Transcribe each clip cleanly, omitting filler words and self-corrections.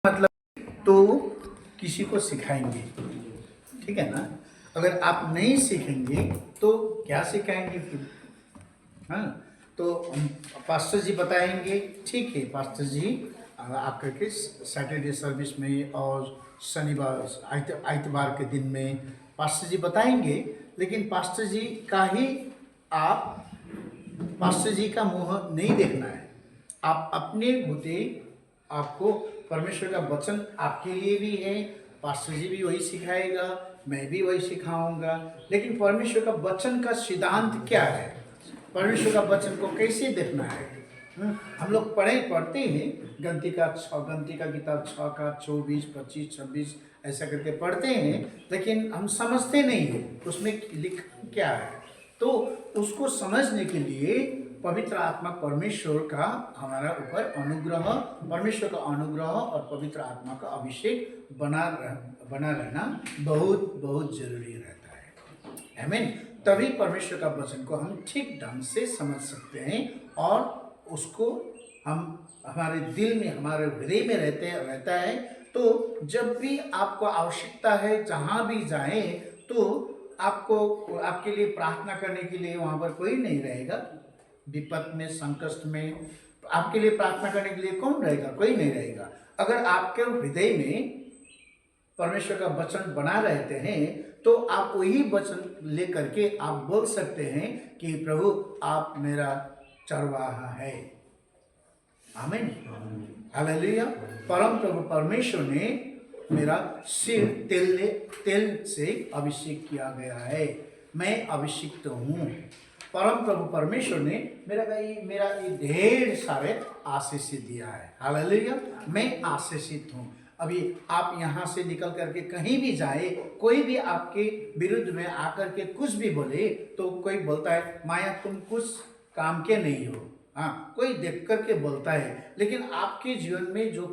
मतलब तो किसी को सिखाएंगे, ठीक है ना। अगर आप नहीं सीखेंगे तो क्या सिखाएंगे फिर? हाँ, तो पास्टर जी बताएंगे, ठीक है पास्टर जी, आप करके सैटरडे सर्विस में और शनिवार आइतवार के दिन में पास्टर जी बताएंगे। लेकिन पास्टर जी का ही आप पास्टर जी का मुंह नहीं देखना है। आप अपने बुद्धि, आपको परमेश्वर का वचन आपके लिए भी है, पास्टर जी भी वही सिखाएगा, मैं भी वही सिखाऊंगा। लेकिन परमेश्वर का वचन का सिद्धांत क्या है, परमेश्वर का वचन को कैसे देखना है? हम लोग पढ़ते हैं गंती का किताब 6 का 24, 25, 26 ऐसा करके पढ़ते हैं, लेकिन हम समझते नहीं है उसमें लिखा क्या है। तो उसको समझने के लिए पवित्र आत्मा परमेश्वर का हमारा ऊपर अनुग्रह, परमेश्वर का अनुग्रह और पवित्र आत्मा का अभिषेक बना रहना बहुत बहुत जरूरी रहता है। आमीन। तभी परमेश्वर का वचन को हम ठीक ढंग से समझ सकते हैं और उसको हम हमारे दिल में, हमारे हृदय में रहता है। तो जब भी आपको आवश्यकता है, जहाँ भी जाएं, तो आपको आपके लिए प्रार्थना करने के लिए वहाँ पर कोई नहीं रहेगा। विपद में, संकट में आपके लिए प्रार्थना करने के लिए कौन रहेगा? कोई नहीं रहेगा। अगर आपके हृदय में परमेश्वर का वचन बना रहते हैं तो आप वही वचन लेकर के आप बोल सकते हैं कि प्रभु आप मेरा चरवाहा है। आमीन, हालेलुया। परम प्रभु परमेश्वर ने मेरा सिर तेल से अभिषेक किया गया है, मैं अभिषिक्त हूँ। परम प्रभु परमेश्वर ने मेरा ये ढेर सारे आशीष दिया है। हालेलुया, मैं आशीषित हूँ। अभी आप यहाँ से निकल करके कहीं भी जाए, कोई भी आपके विरुद्ध में आकर के कुछ भी बोले तो कोई बोलता है माया तुम कुछ काम के नहीं हो, हाँ, कोई देख करके बोलता है। लेकिन आपके जीवन में जो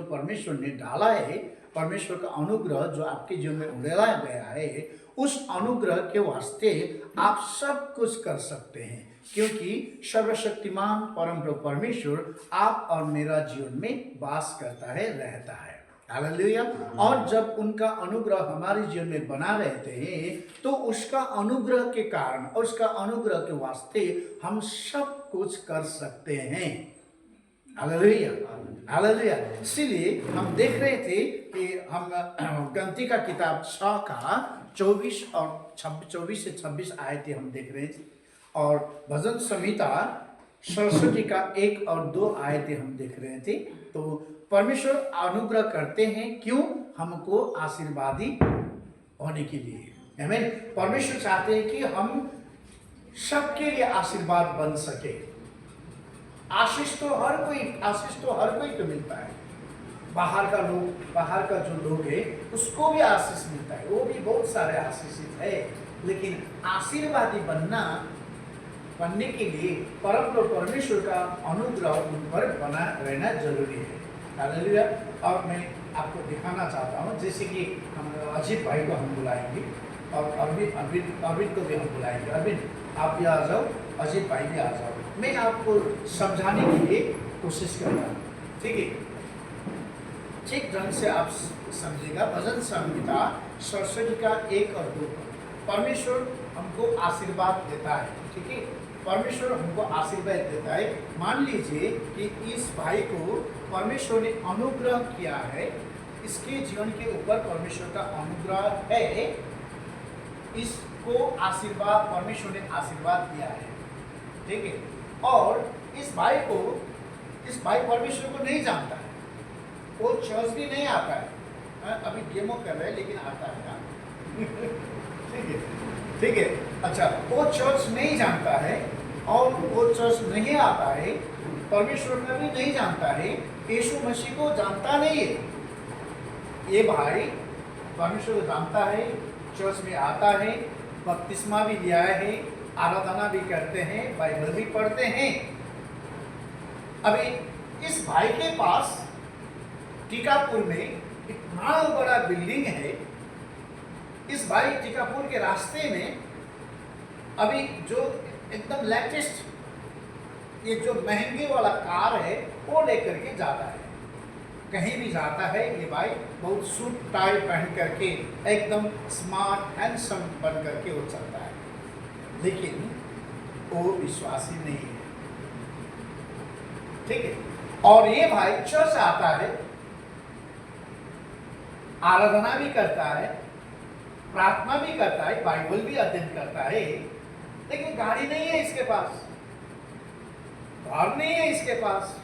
परमेश्वर ने डाला है, परमेश्वर का अनुग्रह जो आपके जीवन में उड़ेला गया है, उस अनुग्रह के वास्ते आप सब कुछ कर सकते हैं, क्योंकि सर्वशक्तिमान परम प्रभु परमेश्वर आप और मेरा जीवन में वास करता है, रहता है। हालेलुया। और जब उनका अनुग्रह हमारे जीवन में बना रहते हैं तो उसका अनुग्रह के कारण और उसका अनुग्रह के वास्ते हम सब कुछ कर सकते हैं। Hallelujah, hallelujah. इसीलिए हम देख रहे थे कि हम गंती का किताब 6 का 24 से 26 आयतें हम देख रहे थे, और भजन संहिता 67 का 1 और 2 आयतें हम देख रहे थे। तो परमेश्वर अनुग्रह करते हैं क्यों? हमको आशीर्वादी होने के लिए। आमीन। परमेश्वर चाहते हैं कि हम सबके लिए आशीर्वाद बन सके। आशीष तो हर कोई को मिलता है। बाहर का जो लोग है उसको भी आशीष मिलता है, वो भी बहुत सारे आशीषित है। लेकिन आशीर्वादी बनने के लिए परम परमेश्वर का अनुग्रह उन पर बना रहना जरूरी है। हालेलुया। और मैं आपको दिखाना चाहता हूँ, जैसे कि हम अजीत भाई को हम बुलाएंगे और अरविंद को भी हम बुलाएंगे। अरविंद आप भी आ जाओ, अजीत भाई भी आ जाओ। मैं आपको समझाने के लिए कोशिश कर रहा हूँ, ठीक है? ठीक ढंग से आप समझिएगा। भजन संहिता 67 का 1 और 2 परमेश्वर हमको आशीर्वाद देता है, ठीक है? परमेश्वर हमको आशीर्वाद देता है। मान लीजिए कि इस भाई को परमेश्वर ने अनुग्रह किया है, इसके जीवन के ऊपर परमेश्वर का अनुग्रह है, इसको आशीर्वाद परमेश्वर ने आशीर्वाद दिया है, ठीक है? और इस भाई परमेश्वर को नहीं जानता है, वो चर्च भी नहीं आता है, अभी डेमो कर रहे हैं लेकिन आता है। ठीक है, अच्छा, वो चर्च नहीं जानता है और वो चर्च नहीं आता है, परमेश्वर को भी नहीं जानता है, यीशु मसीह को जानता नहीं है। ये भाई परमेश्वर को जानता है, चर्च में आता है, बपतिस्मा भी लिया है, आराधना भी करते हैं, बाइबल भी पढ़ते हैं। अभी इस भाई के पास टीकापुर में इतना बड़ा बिल्डिंग है। इस भाई टीकापुर के रास्ते में अभी जो एकदम लेटेस्ट ये जो महंगे वाला कार है वो लेकर के जाता है। कहीं भी जाता है ये भाई बहुत सूट टाई पहन करके एकदम स्मार्ट हैंडसम बन करके वो चलता है, लेकिन वो विश्वासी नहीं है। ठीक है, और ये भाई चर्च आता है, आराधना भी करता है, प्रार्थना भी करता है, बाइबल भी अध्ययन करता है, लेकिन गाड़ी नहीं है इसके पास, घर नहीं है इसके पास,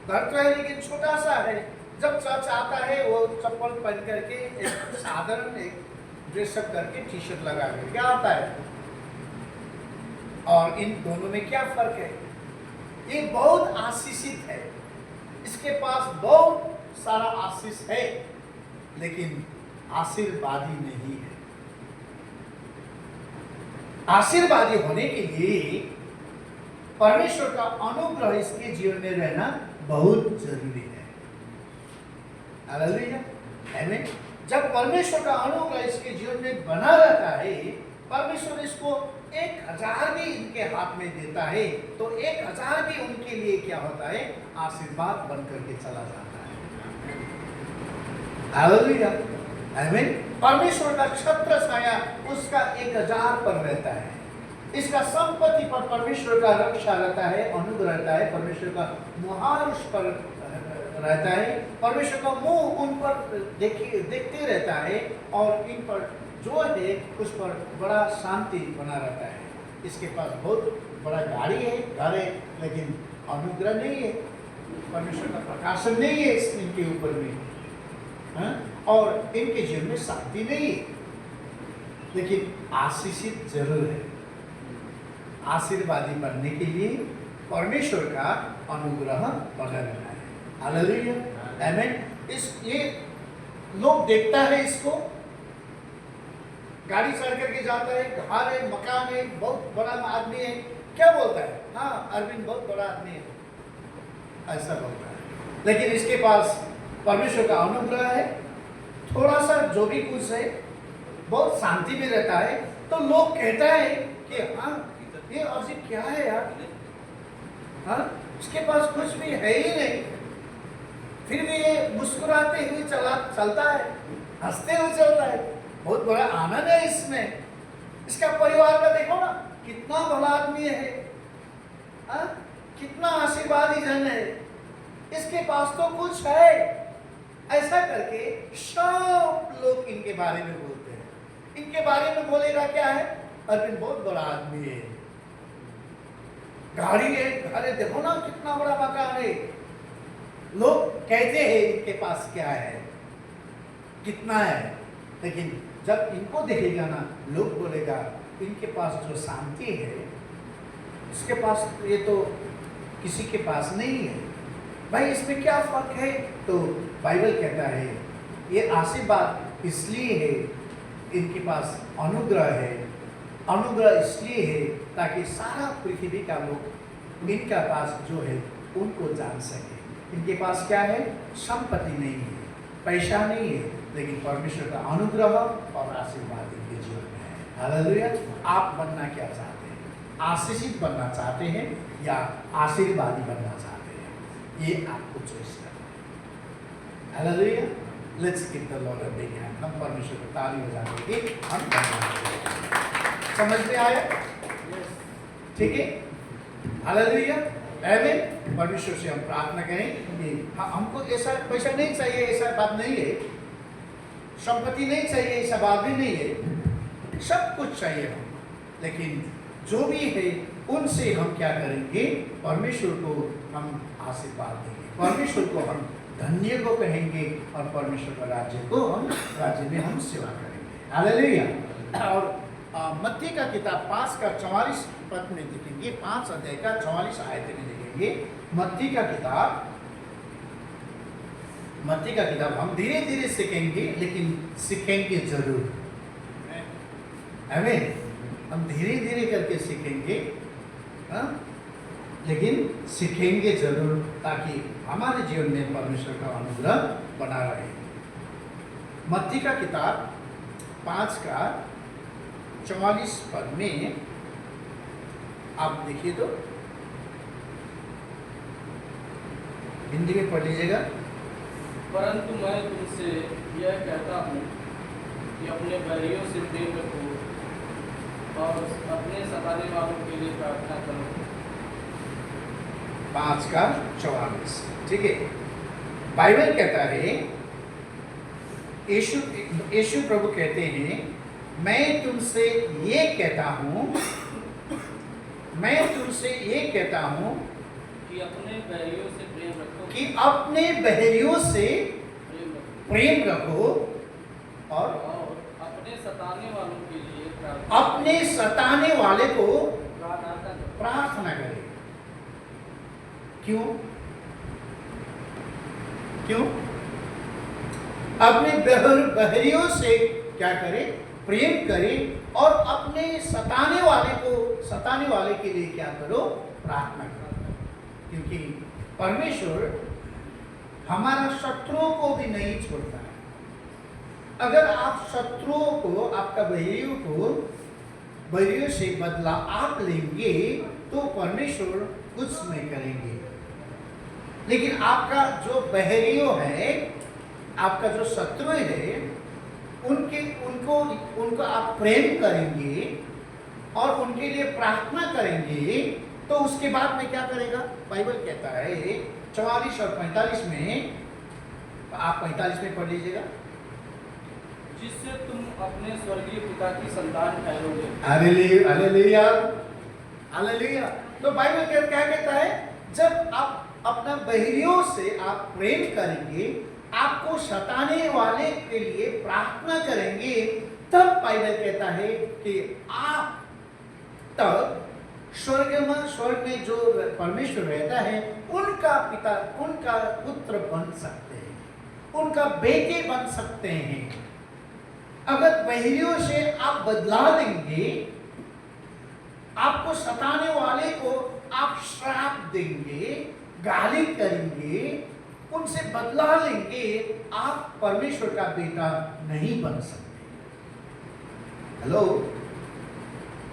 घर तो है लेकिन छोटा सा है। जब चर्च आता है वो चप्पल पहन करके एक साधारण एक ड्रेसअप करके टी शर्ट लगा के क्या आता है, और इन दोनों में क्या फर्क है? ये बहुत आशीषित है, इसके पास बहुत सारा आशीष है, लेकिन आशीर्वादी नहीं है। आशीर्वादी होने के लिए परमेश्वर का अनुग्रह इसके जीवन में रहना बहुत जरूरी है। हालेलुया, आमीन। जब परमेश्वर का अनुग्रह इसके जीवन में बना रहता है, परमेश्वर इसको 1000 भी इनके हाथ में देता है, तो 1000 भी उनके लिए क्या होता है? आशीर्वाद बन करके चला जाता है। हालेलुया, आमीन। परमेश्वर का छत्र छाया उसका 1000 पर रहता है, इसका संपत्ति पर परमेश्वर का रक्षा रहता है, अनुग्रह रहता है, परमेश्वर का मुहार उस पर रहता है, परमेश्वर का मुंह उन पर देखते रहता है, और इन पर जो है उस पर बड़ा शांति बना रहता है। इसके पास बहुत बड़ा गाड़ी है, घर है, लेकिन अनुग्रह नहीं है, परमेश्वर का प्रकाशन नहीं है इनके ऊपर में, और इनके जीवन में शांति नहीं है, लेकिन आशीषित जरूर है। आशीर्वादी बनने के लिए परमेश्वर का अनुग्रह बना रहना है। हालेलुया, आमीन। इस ये लोग देखता है, इसको गाड़ी चढ़ करके जाता है, घर है, मकान है, बहुत बड़ा आदमी है, क्या बोलता है? हाँ, अरविंद बहुत बड़ा आदमी है, ऐसा बोलता है। लेकिन इसके पास परमेश्वर का अनुग्रह है, थोड़ा सा जो भी कुछ है, बहुत शांति में रहता है, तो लोग कहता है कि हाँ ये अजीब क्या है यार, हाँ इसके पास कुछ भी है ही नहीं, फिर भी ये मुस्कुराते हुए चलता है, हंसते हुए चलता है, बहुत बड़ा आनंद है इसमें। इसका परिवार का देखो ना, कितना भला आदमी है, हाँ? कितना आशीर्वादी जन है, इसके पास तो कुछ है, ऐसा करके सब लोग इनके बारे में बोलते हैं। इनके बारे में बोलेगा क्या है? अरविंद बहुत बड़ा आदमी है, गाड़ी है, अरे देखो ना कितना बड़ा मकान है, लोग कहते हैं इनके पास क्या है, कितना है, लेकिन जब इनको देखेगा ना, लोग बोलेगा इनके पास जो शांति है, इसके पास ये तो किसी के पास नहीं है। भाई इसमें क्या फर्क है? तो बाइबल कहता है ये आशीर्वाद इसलिए है, इनके पास अनुग्रह है, अनुग्रह इसलिए है ताकि सारा पृथ्वी का लोग इनका पास जो है उनको जान सके। इनके पास क्या है? संपत्ति नहीं है, पैसा नहीं है, लेकिन परमेश्वर का अनुग्रह और आशीर्वाद इनके जीवन में है। हालेलुया। आप बनना क्या चाहते हैं? आशीषित बनना चाहते हैं या आशीर्वादी बनना चाहते हैं? ये आपको चॉइस करना है। Hallelujah. Let's give the Lord a big hand. हम परमेश्वर को ताली बजाएंगे, हम समझ में आया? ठीक है, हालेलुया, आमीन। परमेश्वर से हम प्रार्थना करें कि हमको ऐसा पैसा नहीं चाहिए, ऐसा बात नहीं है, संपत्ति नहीं चाहिए, ऐसा बात भी नहीं है, सब कुछ चाहिए हम, लेकिन जो भी है उनसे हम क्या करेंगे? परमेश्वर को हम आशीर्वाद देंगे, परमेश्वर को हम धन्य को कहेंगे, और परमेश्वर का राज्य में हम सेवा करेंगे। हालेलुया। और मत्ती का किताब 5 का 44 पद में देखेंगे, 5 अध्याय का 44 आयत में देखेंगे। मत्ती का किताब हम धीरे धीरे सीखेंगे, लेकिन सीखेंगे जरूर, आमीन। हम धीरे धीरे करके सीखेंगे, लेकिन सीखेंगे जरूर, ताकि हमारे जीवन में परमेश्वर का अनुग्रह बना रहे। मत्ती का किताब 5 का 44 पद में आप देखिए, तो हिंदी में पढ़ लीजिएगा। परंतु मैं तुमसे यह कहता हूँ कि अपने बैरियों से प्रेम रखो और अपने सताने वालों के लिए प्रार्थना करो। 5:44, ठीक है। बाइबल कहता है, यीशु प्रभु कहते हैं, मैं तुमसे ये कहता हूँ कि अपने बैरियों से प्रेम रखो, कि अपने बहरियों से प्रेम रखो और अपने सताने वालों के लिए अपने सताने वाले को प्रार्थना प्रार्थना करें। क्यों? अपने बहरियों से क्या करें? प्रेम करें और अपने सताने वाले के लिए क्या करो? प्रार्थना करो। क्योंकि परमेश्वर हमारा शत्रुओं को भी नहीं छोड़ता है। अगर आप शत्रुओं को, आपका बहरियों से बदला आप लेंगे तो परमेश्वर कुछ नहीं करेंगे। लेकिन आपका जो बहरियों है, आपका जो शत्रु है, उनको आप प्रेम करेंगे और उनके लिए प्रार्थना करेंगे तो उसके बाद में क्या करेगा? बाइबल कहता है 44 और 45 में, आप 45 में पढ़ लीजिएगा। जिससे तुम अपने स्वर्गीय पिता की संतान ठहरोगे। Hallelujah, hallelujah. तो बाइबल क्या कहता है? जब आप अपना बहरियों से आप प्रेम करेंगे, आपको सताने वाले के लिए प्रार्थना करेंगे, तब बाइबल कहता है कि आप तब स्वर्ग में जो परमेश्वर रहता है, उनका पिता, उनका पुत्र बन सकते हैं, उनका बेटे बन सकते हैं। अगर बहरियों से आप बदला लेंगे, आपको सताने वाले को आप श्राप देंगे, गाली करेंगे, उनसे बदला लेंगे, आप परमेश्वर का बेटा नहीं बन सकते। हेलो,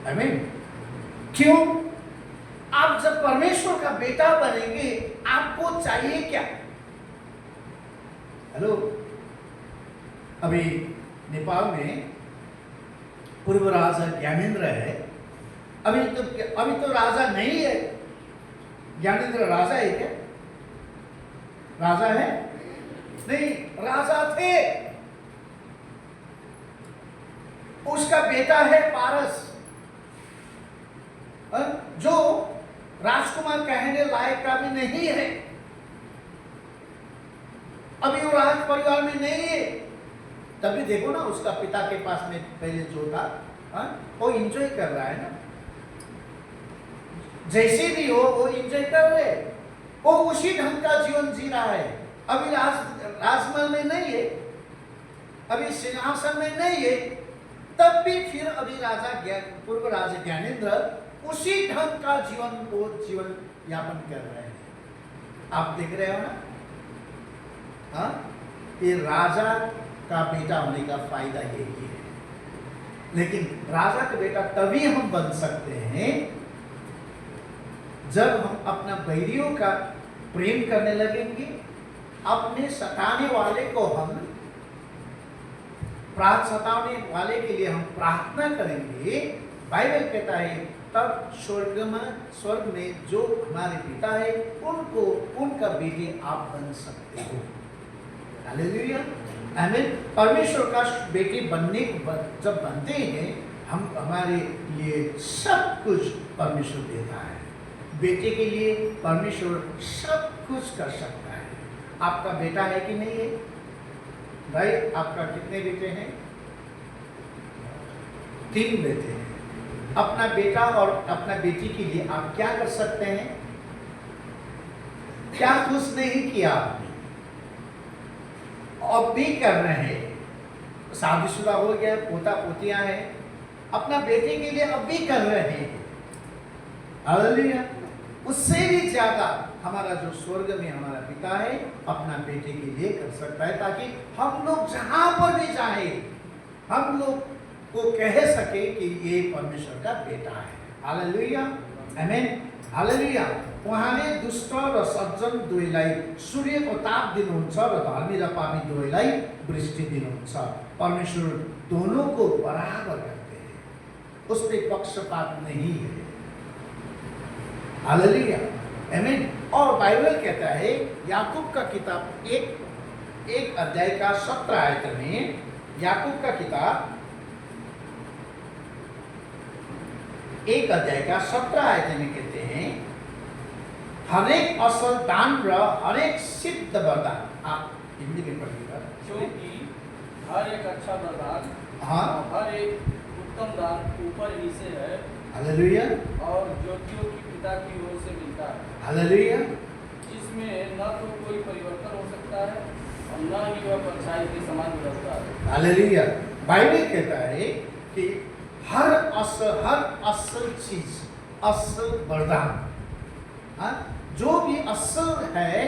आमीन। क्यों? आप जब परमेश्वर का बेटा बनेंगे, आपको चाहिए क्या? हेलो, अभी नेपाल में पूर्व राजा ज्ञानेन्द्र है। अभी तो राजा नहीं है। ज्ञानेन्द्र राजा है क्या? राजा है? नहीं, राजा थे। उसका बेटा है पारस, जो राजकुमार कहने लायक का भी नहीं है। अभी वो राज परिवार में नहीं है। तभी देखो ना, उसका पिता के पास में पहले जो था, वो एंजॉय कर रहा है ना। जैसे भी हो, वो एंजॉय कर रहे, वो उसी ढंग का जीवन जी रहा है। अभी राजमहल में नहीं है, अभी सिंहासन में नहीं है, तब भी फिर अभी पूर्व राजा ज्ञानेन्द्र उसी ढंग का जीवन यापन कर रहे हैं। आप देख रहे हो ना? ये राजा का बेटा होने का फायदा यही है। लेकिन राजा का बेटा तभी हम बन सकते हैं जब हम अपना बैरियों का प्रेम करने लगेंगे, अपने सताने वाले को सताने वाले के लिए हम प्रार्थना करेंगे। बाइबल कहता है तब स्वर्ग में जो हमारे पिता है, उनका बेटे आप बन सकते हो। हालेलुया, आमीन। परमेश्वर का बेटे जब बनते हैं, हमारे लिए सब कुछ परमेश्वर देता है। बेटे के लिए परमेश्वर सब कुछ कर सकता है। आपका बेटा है कि नहीं है? भाई, आपका कितने बेटे हैं? 3 बेटे हैं। अपना बेटा और अपना बेटी के लिए आप क्या कर सकते हैं? क्या कुछ नहीं किया आपने, अब भी कर रहे हैं। शादीशुदा हो गया, पोता पोतियां हैं, अपना बेटे के लिए अब भी कर रहे हैं। हालेलुया। उससे भी ज्यादा हमारा जो स्वर्ग में हमारा पिता है, अपना बेटे के लिए कर सकता है, ताकि हम लोग जहां पर भी जाए, हम लोग को कह सके कि ये परमेश्वर का बेटा है। हालेलुया, आमेन, हालेलुया। उहाँले दुष्ट र सज्जन दुवैलाई सूर्यको ताप दिनुहुन्छ र धर्मी र पापी दुवैलाई वृष्टि दिनुहुन्छ। परमेश्वर दोनों को बराबर करते हैं, उसमें पक्षपात नहीं है। हालेलुया, आमेन। और बाइबल कहता है याकूब का किताब एक अध्याय का 17 आयत में, याकूब का किताब 1 अध्याय का 17 आयत में कहते हैं हरेक असल दान र हरेक सिद्ध वरदान। आप हिंदी में पढ़िएगा। क्योंकि हर एक अच्छा वरदान, हाँ, हर एक उत्तम दान ऊपर ही से है हालेलुया, और ज्योतियों की पिता की ओर से मिलता है, हालेलुया, जिसमें न तो कोई परिवर्तन हो सकता है और न ही वह परछाई के समान रहता है। हालेलुया। बाइबल कहता है कि हर असल चीज, असल वरदान, हाँ, जो भी असल है,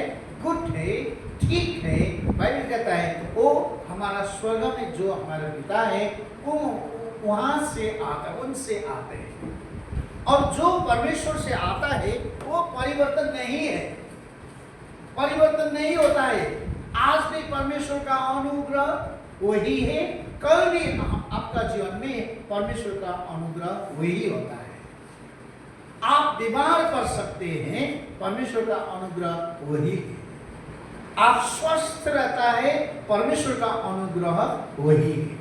गुड है, ठीक है, बाइबल कहता है वो हमारा स्वर्ग में जो हमारा पिता है वो वहां से आता, उनसे आते हैं। और जो परमेश्वर से आता है वो परिवर्तन नहीं है, परिवर्तन नहीं होता है। आज भी परमेश्वर का अनुग्रह वही है, कल भी आपका जीवन में परमेश्वर का अनुग्रह वही होता है। आप बीमार पड़ सकते हैं, परमेश्वर का अनुग्रह वही है। आप स्वस्थ रहता है, परमेश्वर का अनुग्रह वही है।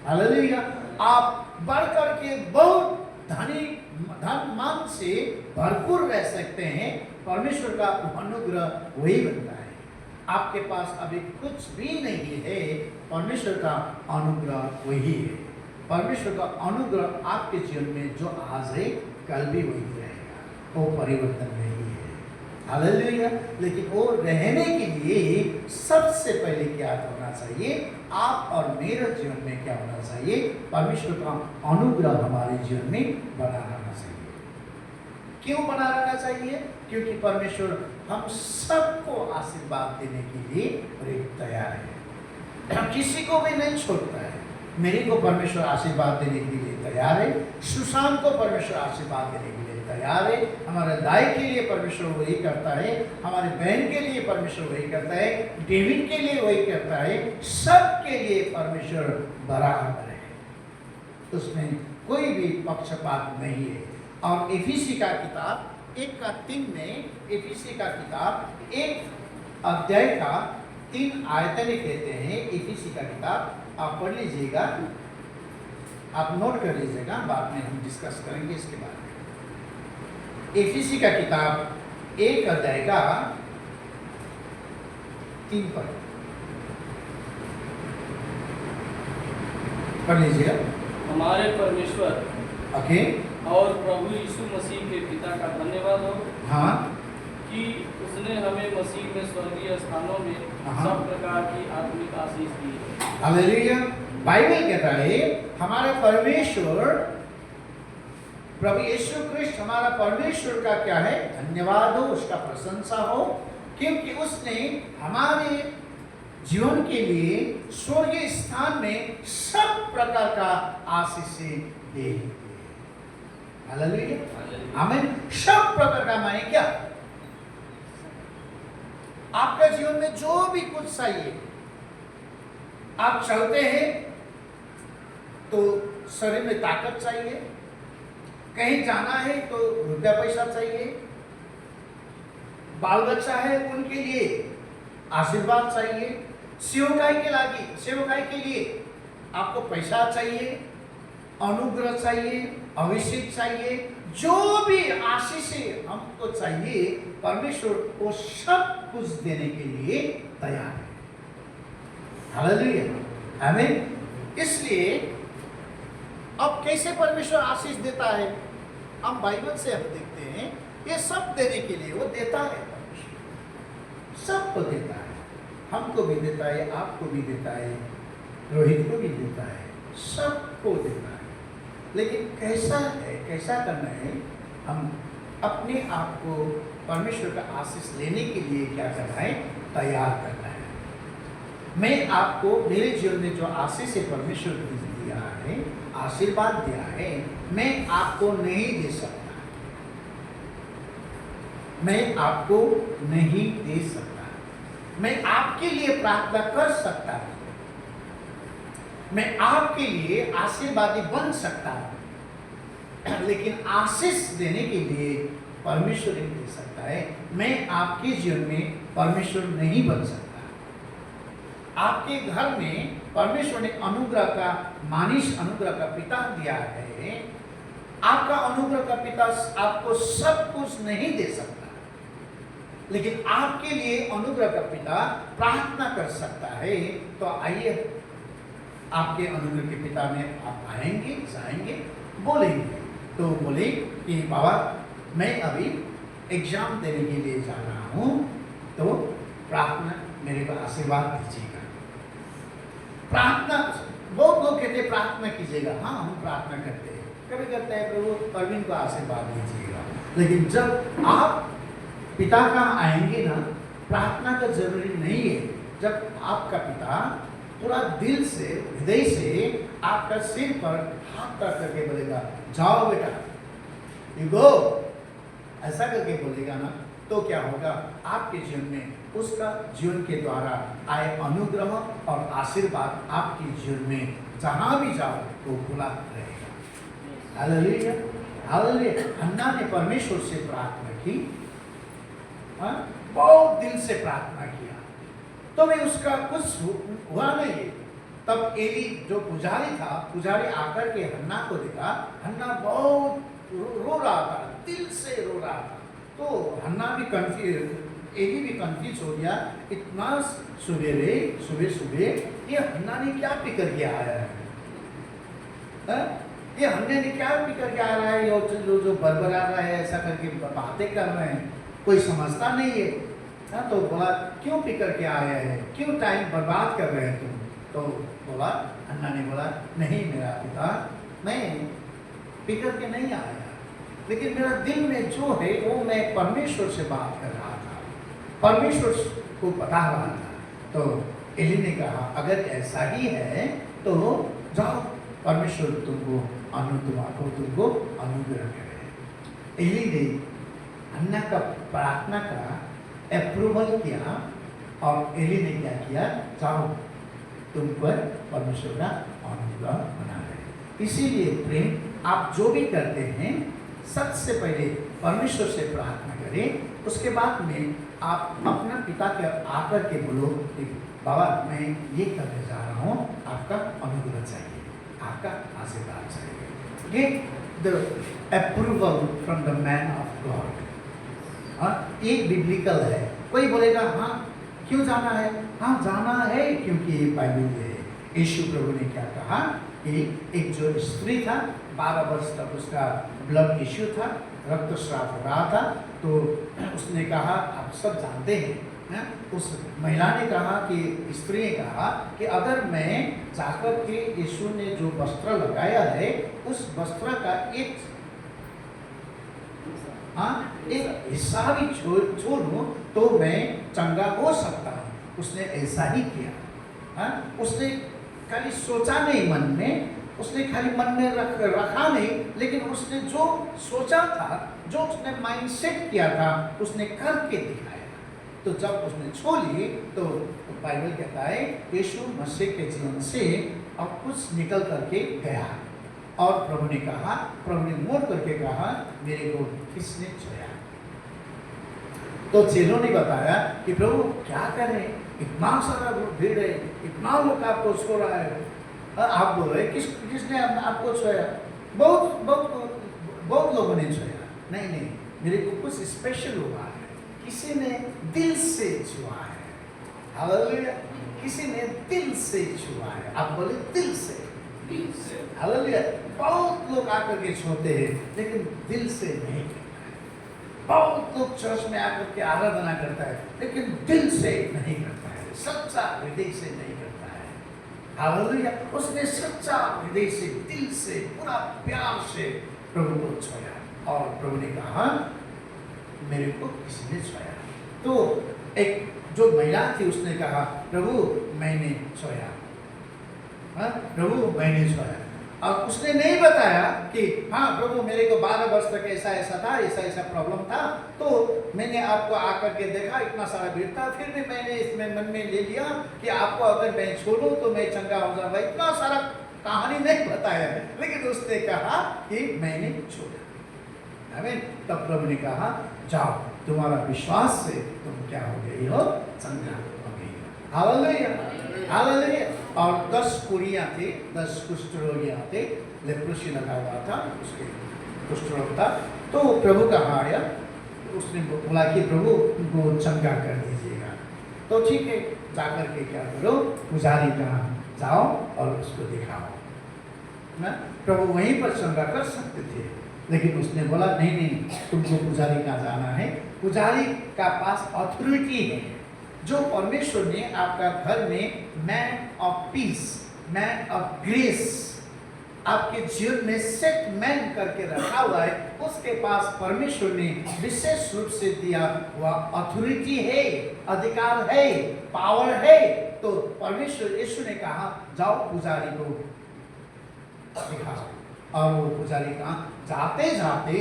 हालेलुया। आप बढ़ करके बहुत धन मान से भरपूर रह सकते हैं, परमेश्वर का अनुग्रह वही बनता है। आपके पास अभी कुछ भी नहीं है, परमेश्वर का अनुग्रह वही है। परमेश्वर का अनुग्रह आपके जीवन में जो आज है कल भी वही रहेगा, वो परिवर्तन नहीं है। हालेलुया। लेकिन वो रहने के लिए सबसे पहले क्या होना चाहिए? आप और मेरे जीवन में क्या होना चाहिए? परमेश्वर का अनुग्रह हमारे जीवन में बना रहना चाहिए। क्यों बना रहना चाहिए? क्योंकि परमेश्वर हम सबको आशीर्वाद देने के लिए तैयार है, किसी को भी नहीं छोड़ता है। मेरे को परमेश्वर आशीर्वाद देने के लिए तैयार है, सुशांत को परमेश्वर आशीर्वाद देने के लिए तैयार है, हमारे दाई के लिए परमेश्वर वही करता है, हमारे बहन के लिए परमेश्वर वही करता है, डेविड के लिए वही करता है, सबके लिए परमेश्वर बराबर है, उसमें कोई भी पक्षपात नहीं है। और इफिसी का किताब 1:3 में, इफिसी का किताब 1 अध्याय का 3 आयत में कहते हैं, इफिसी का किताब आप पढ़ लीजिएगा, आप नोट कर लीजिएगा, बाद में हम डिस्कस करेंगे इसके बारे में। इफिसी का किताब 1 अध्याय का 3 पद पढ़ लीजिएगा। हमारे परमेश्वर ओके, और प्रभु यीशु मसीह के पिता का धन्यवाद हो हाँ, कि उसने हमें मसीह में स्वर्गीय स्थानों में हाँ। सब प्रकार की आत्मिक आशीष दी है। हालेलुया। बाइबल कहता है हमारा परमेश्वर, प्रभु यीशु क्रिस्ट हमारा परमेश्वर का क्या है? धन्यवाद हो, उसका प्रशंसा हो, क्योंकि उसने हमारे जीवन के लिए स्वर्गीय स्थान में सब प्रकार का आशीष दे। हालेलुया, आमीन। सब प्रकार का माने क्या? आपका जीवन में जो भी कुछ चाहिए, आप चलते हैं तो शरीर में ताकत चाहिए, कहीं जाना है तो रुपया पैसा चाहिए, बाल बच्चा है उनके लिए आशीर्वाद चाहिए, सेवकाई के लिए आपको पैसा चाहिए, अनुग्रह चाहिए, अभिषेक चाहिए, जो भी आशीष हमको चाहिए, परमेश्वर वो सब कुछ देने के लिए तैयार है। हालेलुया, आमीन। इसलिए अब कैसे परमेश्वर आशीष देता है? हम बाइबल से हम देखते हैं, ये सब देने के लिए वो देता है, परमेश्वर सबको देता है, हमको भी देता है, आपको भी देता है, रोहित को भी देता है, सबको देता है। लेकिन कैसा है, कैसा करना है? हम अपने आप को परमेश्वर का आशीष लेने के लिए क्या करना है? तैयार करना है। मैं आपको मेरे जीवन में जो आशीष है परमेश्वर ने दिया है, आशीर्वाद दिया है, मैं आपको नहीं दे सकता। मैं आपको नहीं दे सकता, मैं आपके लिए प्रार्थना कर सकता हूं, मैं आपके लिए आशीर्वादी बन सकता हूं, लेकिन आशीष देने के लिए परमेश्वर ही दे सकता है। मैं आपके जीवन में परमेश्वर नहीं बन सकता। आपके घर में परमेश्वर ने अनुग्रह का मानिश, अनुग्रह का पिता दिया है। आपका अनुग्रह का पिता आपको सब कुछ नहीं दे सकता, लेकिन आपके लिए अनुग्रह का पिता प्रार्थना कर सकता है। तो आइए, आपके अनुग्रह के पिता में आप आएंगे, जाएंगे, बोलेंगे। तो बोले कि बाबा मैं अभी एग्जाम देने के लिए जा रहा हूँ, तो प्रार्थना मेरे को आशीर्वाद दीजिएगा। प्रार्थना, बहुत लोग कहते हैं प्रार्थना कीजिएगा। हाँ, हम प्रार्थना करते हैं, कभी करते हैं प्रभु परवीन को आशीर्वाद दीजिएगा। लेकिन जब आप पिता का आएंगे ना, प्रार्थना का जरूरी नहीं है। जब आपका पिता पूरा दिल से, हृदय से आपका सिर पर हाथ रख करके बोलेगा जाओ बेटा, यू गो, ऐसा करके बोलेगा ना, तो क्या होगा, आपके जीवन में उसका जीवन के द्वारा आए अनुग्रह और आशीर्वाद आपके जीवन में जहां भी जाओ वो खुला रहेगा। Hallelujah, hallelujah. हन्ना ने परमेश्वर से प्रार्थना की, बहुत दिल से प्रार्थना किया, तो भी उसका कुछ हुआ नहीं। तब एली जो पुजारी था, पुजारी आकर के हन्ना को देखा, हन्ना बहुत रो रहा था, दिल से रो रहा था। तो हन्ना भी कंफ्यूज, एली भी कंफ्यूज हो गया। इतना सुबेरे, सुबह सुबह ये हन्ना ने क्या फिक्र किया आया है? ये हन्ना ने क्या फिक्र किया आ रहा है? जो बरबरा रहा है, ऐसा करके बातें कर रहे हैं, कोई समझता नहीं है। हाँ, तो बोला क्यों फिक्र के आया है, क्यों टाइम बर्बाद कर रहे हैं तुम? तो बोला, हन्ना ने बोला नहीं मेरा पिता, मैं फिक्र के नहीं आया, लेकिन मेरा दिल में जो है वो मैं परमेश्वर से बात कर रहा था, परमेश्वर को बता रहा था। तो एली ने कहा अगर ऐसा ही है तो जाओ, परमेश्वर तुमको अनुग्रह करे। एली ने हन्ना का प्रार्थना का अप्रूवल किया और एली ने क्या किया, जाओ तुम पर परमेश्वर का अनुग्रह बना रहे। इसीलिए प्रेम, आप जो भी करते हैं सबसे पहले परमेश्वर से प्रार्थना करें, उसके बाद में आप अपना पिता के आकर के बोलो कि बाबा मैं ये करने जा रहा हूँ, आपका अनुग्रह चाहिए, आपका आशीर्वाद चाहिए। Get the approval from the man of God. ये बिब्लिकल है। कोई बोलेगा हाँ क्यों जाना है? हाँ जाना है क्योंकि ये बाइबल है। यीशु प्रभु ने क्या कहा कि एक जो स्त्री था, 12 वर्ष तक उसका ब्लड इश्यू था, रक्तस्राव हो रहा था, तो उसने कहा, आप सब जानते हैं, उस महिला ने कहा कि स्त्री ने कहा कि अगर मैं जाकर के यीशु ने जो वस्त्र लगाया है उस वस्त्र का एक हिस्सा भी छोड़ूं तो मैं चंगा हो सकता हूँ। उसने ऐसा ही किया। उसने खाली सोचा नहीं मन में, उसने खाली मन में रखा नहीं, लेकिन उसने जो सोचा था, जो उसने माइंडसेट किया था, उसने करके दिखाया। तो जब उसने छोड़ी तो बाइबल कहता है यीशु मसीह के जीवन से अब कुछ निकल करके गया और प्रभु ने कहा, प्रभु ने मोड़ करके कहा मेरे को किसने छुआ? तो चेलों ने बताया कि प्रभु क्या करें, इतना सारा भीड़ है, इतना लोग आपको छो रहा है। आप बोल रहे किसने आपको छुआ? बहुत लोगों ने छुआ। नहीं, मेरे को कुछ स्पेशल हुआ है, किसी ने दिल से छुआ है। हालेलुया, किसी ने दिल से छुआ है। आप बोले दिल से, हालेलुया। बहुत लोग आकर के छूते हैं लेकिन दिल से नहीं करता है। बहुत लोग चर्च में आकर के आराधना करता है लेकिन दिल से नहीं करता है, सच्चा हृदय से नहीं करता है। हालेलुया, उसने सच्चा हृदय से, दिल से, पूरा प्यार से प्रभु को छुआ और प्रभु ने कहा मेरे को किसी ने छुआ। तो एक जो महिला थी उसने कहा प्रभु मैंने छुआ, प्रभु मैंने छुआ। और उसने नहीं बताया कि हाँ प्रभु मेरे को 12 वर्ष तक ऐसा ऐसा था, ऐसा ऐसा प्रॉब्लम था, तो मैंने आपको आकर के देखा, इतना सारा भीड़ था, फिर भी मैंने इसमें मन में ले लिया कि आपको अगर मैं छोड़ूं तो मैं चंगा हो जाऊंगा। इतना सारा कहानी नहीं बताया है, लेकिन उसने कहा कि मैंने छोड़ा। आमीन। तब प्रभु ने कहा जाओ, तुम्हारा विश्वास से तुम क्या हो गई हो, चंगा हो गई हो। Hallelujah, hallelujah. और 10 कुड़ियाँ थी, 10 कुष्ठ रोगियाँ थे, लेप्रोसी लगा हुआ था, उसके कुष्ठ रोग था। तो प्रभु का आया, उसने बोला कि प्रभु उनको चंगा कर दीजिएगा। तो ठीक है, जाकर के क्या करो, पुजारी कहाँ जाओ और उसको दिखाओ ना। प्रभु वहीं पर चंगा कर सकते थे, लेकिन उसने बोला नहीं नहीं, तुमको पुजारी का जाना है। पुजारी का पास अथॉरिटी है, जो परमेश्वर ने आपका घर में man of peace, man of grace आपके जीवन में सेट मैन करके रखा हुआ है, उसके पास परमेश्वर ने विशेष रूप से दिया हुआ अथॉरिटी है, अधिकार है, पावर है। तो परमेश्वर यीशु ने कहा जाओ पुजारी को दिखाओ, और वो पुजारी कहा जाते जाते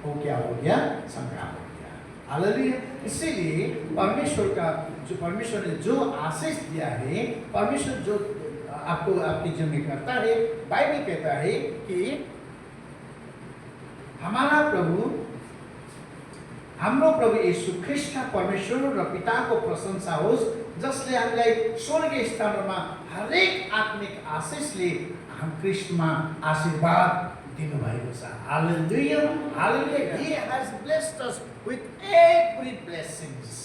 वो क्या हो गया, चंगा हो गया। हालेलुया। इसीलिए परमेश्वर ने जो आशीष दिया है, परमेश्वर जो आपको आपके जीवन में करता है, बाइबल कहता है कि हमारा प्रभु, हाम्रो प्रभु यीशु ख्रिस्ट का परमेश्वर र पिताको प्रशंसा होस्, जसले हामीलाई स्वर्गीय स्थानमा हरेक आत्मिक आशीषले हम ख्रिस्टमा आशीर्वाद दिनुभएको छ। Hallelujah, hallelujah. He has blessed us with every blessings।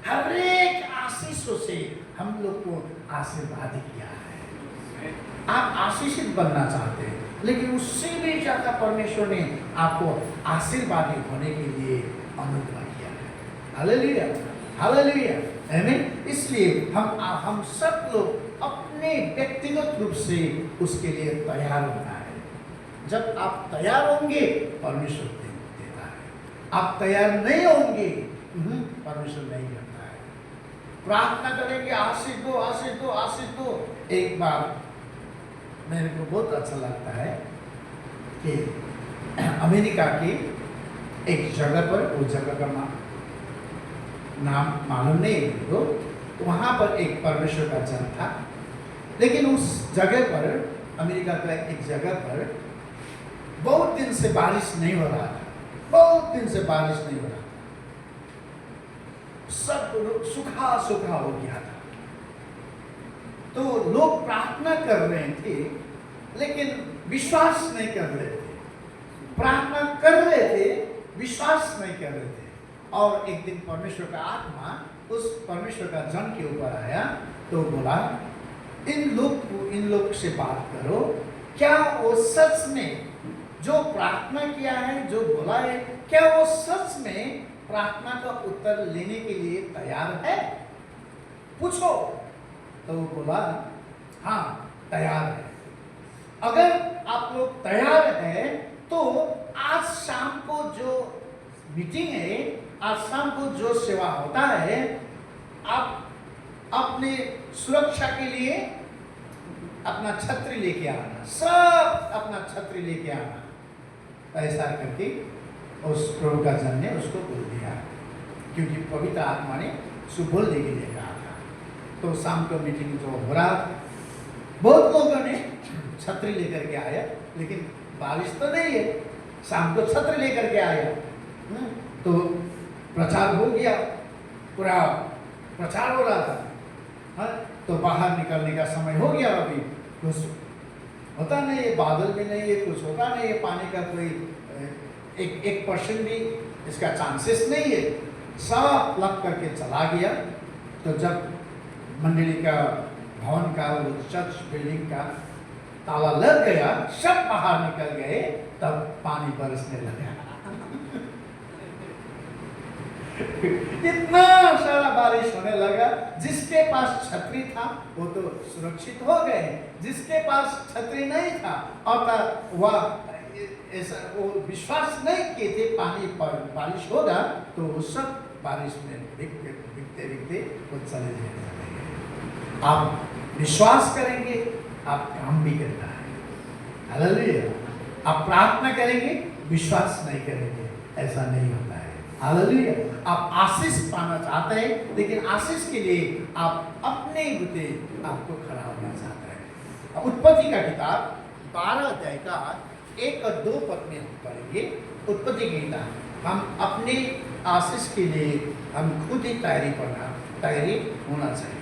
हरेक आशीषों से हम लोग को आशीर्वाद किया है। आप आशीषित बनना चाहते हैं, लेकिन उससे भी ज्यादा परमेश्वर ने आपको आशीर्वादी होने के लिए अनुग्रह किया है। हालेलुया, हालेलुया, आमीन। इसलिए हम सब लोग अपने व्यक्तिगत रूप से उसके लिए तैयार होना है। जब आप तैयार होंगे परमेश्वर देता है, आप तैयार नहीं होंगे परमेश्वर नहीं करता है। प्रार्थना करेंगे आशीष दो, आशीष दो, आशीष दो। एक बार मेरे को बहुत अच्छा लगता है कि अमेरिका की एक जगह पर, वो जगह का नाम मालूम नहीं है मेरे को, वहाँ पर एक परमेश्वर का जन था। लेकिन उस जगह पर, अमेरिका का एक जगह पर बहुत दिन से बारिश नहीं हो रहा था, बहुत दिन से बारिश नहीं हो रहा था, सब सूखा सूखा हो गया था। तो लोग प्रार्थना कर रहे थे, लेकिन विश्वास नहीं कर रहे थे। प्रार्थना कर रहे थे, विश्वास नहीं कर रहे थे। और एक दिन परमेश्वर का आत्मा उस परमेश्वर का जन के ऊपर आया, तो बोला इन लोग से बात करो, क्या वो सच में जो प्रार्थना किया है, जो बोला है, क्या वो सच में प्रार्थना का उत्तर लेने के लिए तैयार है? पूछो। तो वो बोला हाँ तैयार है। अगर आप लोग तैयार है तो आज शाम को जो मीटिंग है, आज शाम को जो सेवा होता है, आप अपने सुरक्षा के लिए अपना छतरी लेके आना, सब अपना छतरी लेके आना। ऐसा करके उस प्रभु का जन ने उसको बोल दिया, क्योंकि पवित्र आत्मा ने उसको बोलने के लिए कहा था। तो शाम को मीटिंग जो हो रहा था, बहुत लोगों ने छतरी लेकर के आया, लेकिन बारिश तो नहीं है, शाम को छतरी लेकर के आया। तो प्रचार हो गया, पूरा प्रचार हो रहा था। तो बाहर निकलने का समय हो गया, अभी कुछ होता नहीं है, बादल भी नहीं है, कुछ होता नहीं है, पानी का कोई 1% भी इसका चांसेस नहीं है। सब लग करके चला गया। तो जब मंडली का भवन का, वो चर्च बिल्डिंग का ताला लग गया, सब बाहर निकल गए, तब पानी बरसने लगा। इतना सारा बारिश होने लगा। जिसके पास छतरी था वो तो सुरक्षित हो गए, जिसके पास छतरी नहीं था और वह ऐसा वो विश्वास नहीं किए थे पानी पर बारिश होगा, तो वो सब बारिश में भीगते वो चले जाएंगे। आप विश्वास करेंगे, आप काम भी करना है। हालेलुया। आप प्रार्थना करेंगे, विश्वास नहीं करेंगे, ऐसा नहीं होता है। हालेलुया। आप आशीष पाना चाहते हैं, लेकिन आशीष के लिए आप अपने बुते आपको खड़ा होना चाहते हैं। उत्पत्ति का किताब 12 अध्याय का 1 और 2 पद में हम पढ़ेंगे। उत्पत्ति की किताब, हम अपने आशीष के लिए हम खुद ही तैयारी होना चाहिए।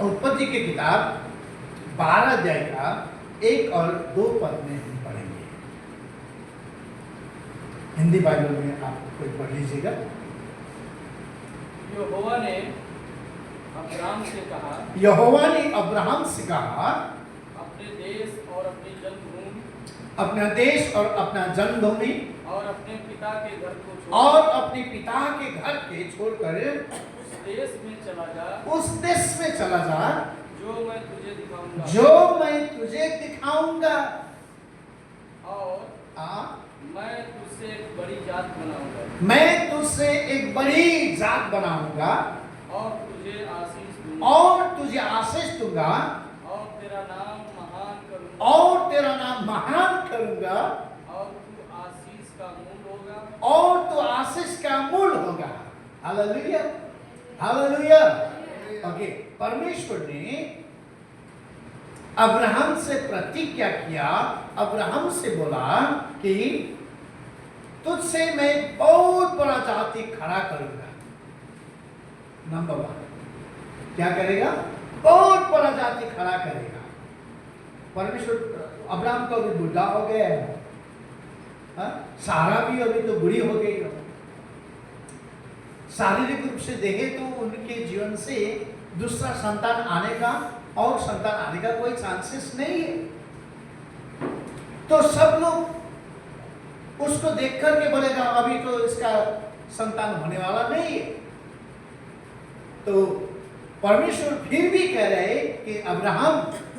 उत्पत्ति की किताब 12 अध्याय का 1 और 2 पद में हम पढ़ेंगे। हिंदी बाइबल में आप कोई पढ़ लीजिएगा। यहोवा ने अब्राहम से कहा, यहोवा ने अब्राहम से कहा, अपने देश और अपनी जन्मभूमि अपना देश और अपना जन्मभूमि और अपने पिता के घर को छोड़ और अपने पिता के घर के छोड़कर उस देश में चला जा, उस देश में चला जा जो मैं तुझे दिखाऊंगा, जो मैं तुझे दिखाऊंगा, और आ? मैं तुझसे एक बड़ी जात बनाऊंगा, मैं तुझसे एक बड़ी जात बनाऊंगा और तुझे आशीष दूंगा, और तुझे आशीष दूंगा, और तेरा नाम महान करूंगा, और तेरा नाम महान करूंगा, और तू आशीष का मूल होगा, और तू आशीष का मूल होगा। Hallelujah, hallelujah. ओके, परमेश्वर ने अब्राहम से प्रतिज्ञा किया, अब्राहम से बोला कि तुझसे मैं बहुत बड़ा जाति खड़ा करूंगा। नंबर 1 क्या करेगा? बहुत बड़ा जाति खड़ा करेगा। परमेश्वर अब्राहम को अभी बुढ़ा हो गया है, सारा भी अभी तो बुढ़ी हो गई है। शारीरिक रूप से देखे तो उनके जीवन से दूसरा संतान आने का और संतान आने का कोई चांसेस नहीं है। तो सब लोग उसको देख करके बोलेगा अभी तो इसका संतान होने वाला नहीं है। तो परमेश्वर फिर भी कह रहे कि अब्राहम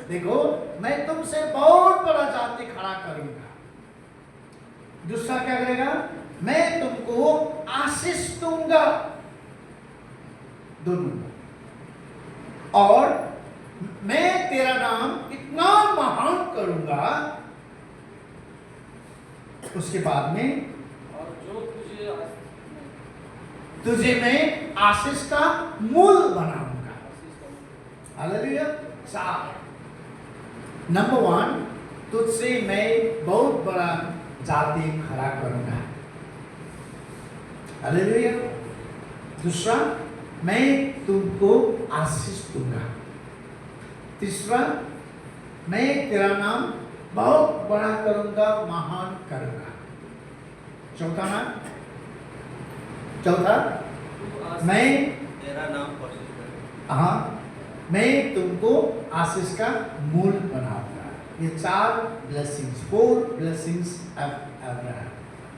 देखो, मैं तुमसे बहुत बड़ा जाति खड़ा करूंगा। दूसरा क्या करेगा? मैं तुमको आशीष दूंगा, दोनों। और मैं तेरा नाम इतना महान करूंगा, उसके बाद में और जो तुझे मैं आशीष का मूल बनाऊंगा। हालेलुया। नंबर 1, तुझसे मैं बहुत बड़ा जाति खड़ा करूंगा। हालेलुया। दूसरा, मैं तुमको आशीष दूंगा। तीसरा, मैं तेरा नाम बहुत बड़ा करूंगा, महान करूंगा। चौथा नाम, चौथा, मैं तेरा नाम प्रसिद्ध करूंगा। हाँ, मैं तुमको आशीष का मूल बनाऊंगा। ये 4 ब्लेसिंग्स, 4 ब्लेसिंग्स अब्राहम।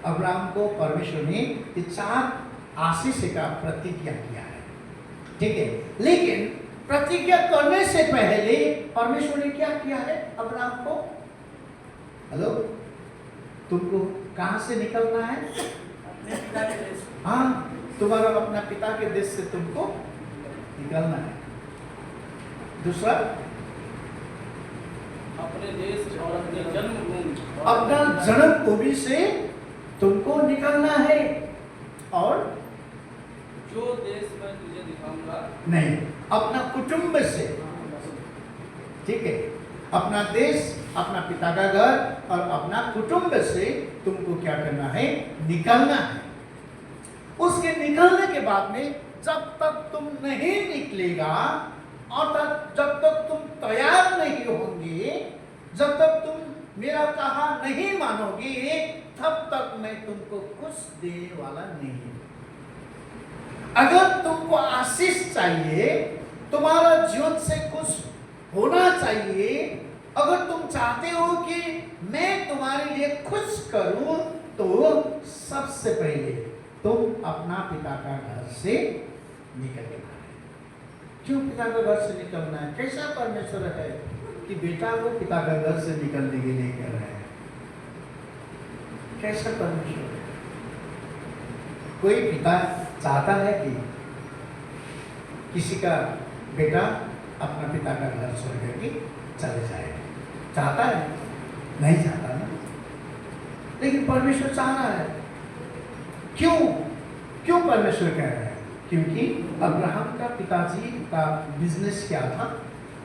अब्राहम को परमेश्वर ने ये 4 आशीष का प्रतिज्ञा किया है। ठीक है, लेकिन प्रतिज्ञा करने से पहले परमेश्वर ने क्या किया है अब्राहम को? हेलो, तुमको कहां से निकलना है? अपने पिता के देश। हाँ, तुम्हारा अपना पिता के देश से तुमको निकलना है। दूसरा, अपने देश और अपनी जन्मभूमि, अपना जन्मभूमि से तुमको निकलना है। और जो देश मैं तुझे दिखाऊंगा, नहीं, अपना कुटुंब से। ठीक है, अपना देश, अपना पिता का घर और अपना कुटुंब से तुमको क्या करना है? निकलना है। उसके निकलने के बाद में जब तक तुम नहीं निकलेगा और जब तक तुम तैयार नहीं होंगे, जब तक तुम मेरा कहा नहीं मानोगे, तब तक मैं तुमको कुछ देने वाला नहीं हूं। अगर तुमको आशीष चाहिए, तुम्हारा जीवन से कुछ होना चाहिए, अगर तुम चाहते हो कि मैं तुम्हारे लिए कुछ करूं, तो सबसे पहले तुम अपना पिता का घर से निकलना है। क्यों पिता का घर से निकलना है? कैसा परमेश्वर है कि बेटा को पिता का घर से निकलने के लिए कह रहे हैं? कैसा परमेश्वर है? कोई पिता चाहता है कि किसी का बेटा अपना पिता का घर छोड़ करके चले जाए? चाहता है? नहीं चाहता ना, लेकिन परमेश्वर चाह रहा है। क्यों क्यों परमेश्वर कह रहा है? क्योंकि अब्राहम का पिताजी का बिजनेस क्या था?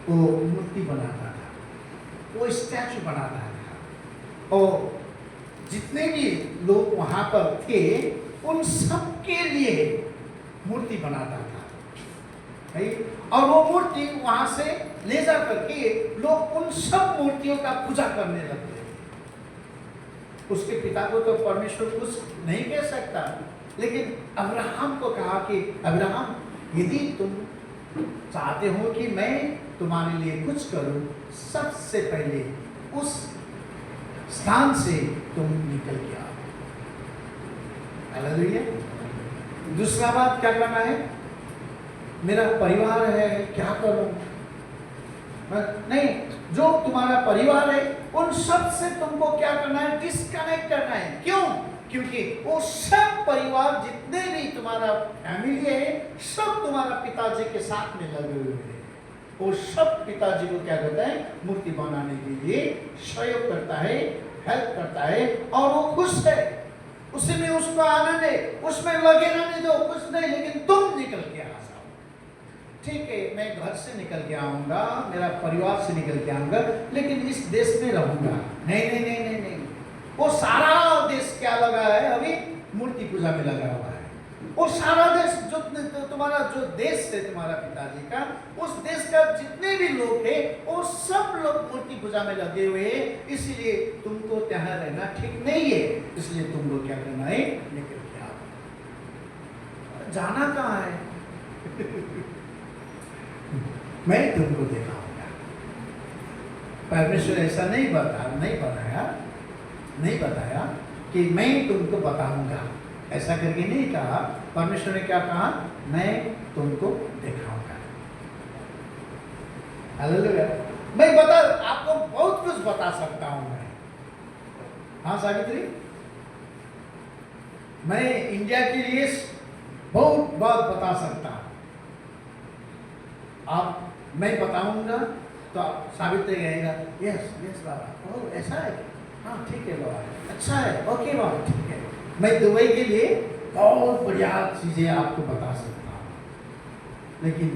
वो मूर्ति बनाता था, वो स्टैचू बनाता था, और जितने भी लोग वहां पर थे उन सब के लिए मूर्ति बनाता था, और वो मूर्ति वहां से ले जा करके लोग उन सब मूर्तियों का पूजा करने लगते। उसके पिता को तो परमेश्वर कुछ नहीं कह सकता, लेकिन अब्राहम को कहा कि अब्राहम, यदि तुम चाहते हो कि मैं तुम्हारे लिए कुछ करूं, सबसे पहले उस स्थान से तुम निकल के आओ। हालेलुया। दूसरा बात क्या करना है? मेरा परिवार है, क्या करूं? नहीं, जो तुम्हारा परिवार है उन सब से तुमको क्या करना है? डिस्कनेक्ट करना है। क्यों? क्योंकि वो सब परिवार जितने भी तुम्हारा फैमिली है, सब तुम्हारा पिताजी के साथ में लगे हुए हैं। वो सब पिताजी को क्या करता है? मूर्ति बनाने के लिए सहयोग करता है, हेल्प करता है, और वो खुश है, उसी में उसको आनंद है, उसमें लगे रहने दो, कुछ नहीं, लेकिन तुम निकल के आ जाओ। ठीक है, मैं घर से निकल के आऊंगा, मेरा परिवार से निकल के आऊंगा, लेकिन इस देश में रहूंगा। नहीं नहीं नहीं नहीं नहीं, वो सारा देश क्या लगा है? अभी मूर्ति पूजा में लगा हुआ है। वो सारा देश जो तुम्हारा जो देश है तुम्हारा पिताजी का, उस देश का जितने भी लोग हैं वो सब लोग मूर्ति पूजा में लगे हुए हैं। इसीलिए तुमको यहाँ रहना ठीक नहीं है, इसलिए तुमको क्या करना है? निकल के आओ। जाना कहाँ है? मैं तुमको दिखाऊंगा। परमेश्वर ऐसा नहीं बताया कि मैं तुमको बताऊंगा, ऐसा करके नहीं कहा। परमेश्वर ने क्या कहा? मैं तुमको दिखाऊंगा। हालेलुया। मैं आपको बहुत कुछ बता सकता हूं मैं। हाँ सावित्री, मैं इंडिया के लिए बहुत बात बता सकता हूं। आप मैं बताऊंगा तो सावित्री कहेगा यस यस बाबा, ओह ऐसा है, हाँ ठीक है बाबा, अच्छा है, ओके बाबा ठीक है। मैं दुबई के लिए बहुत बढ़िया चीज़ें आपको बता सकता हूँ, लेकिन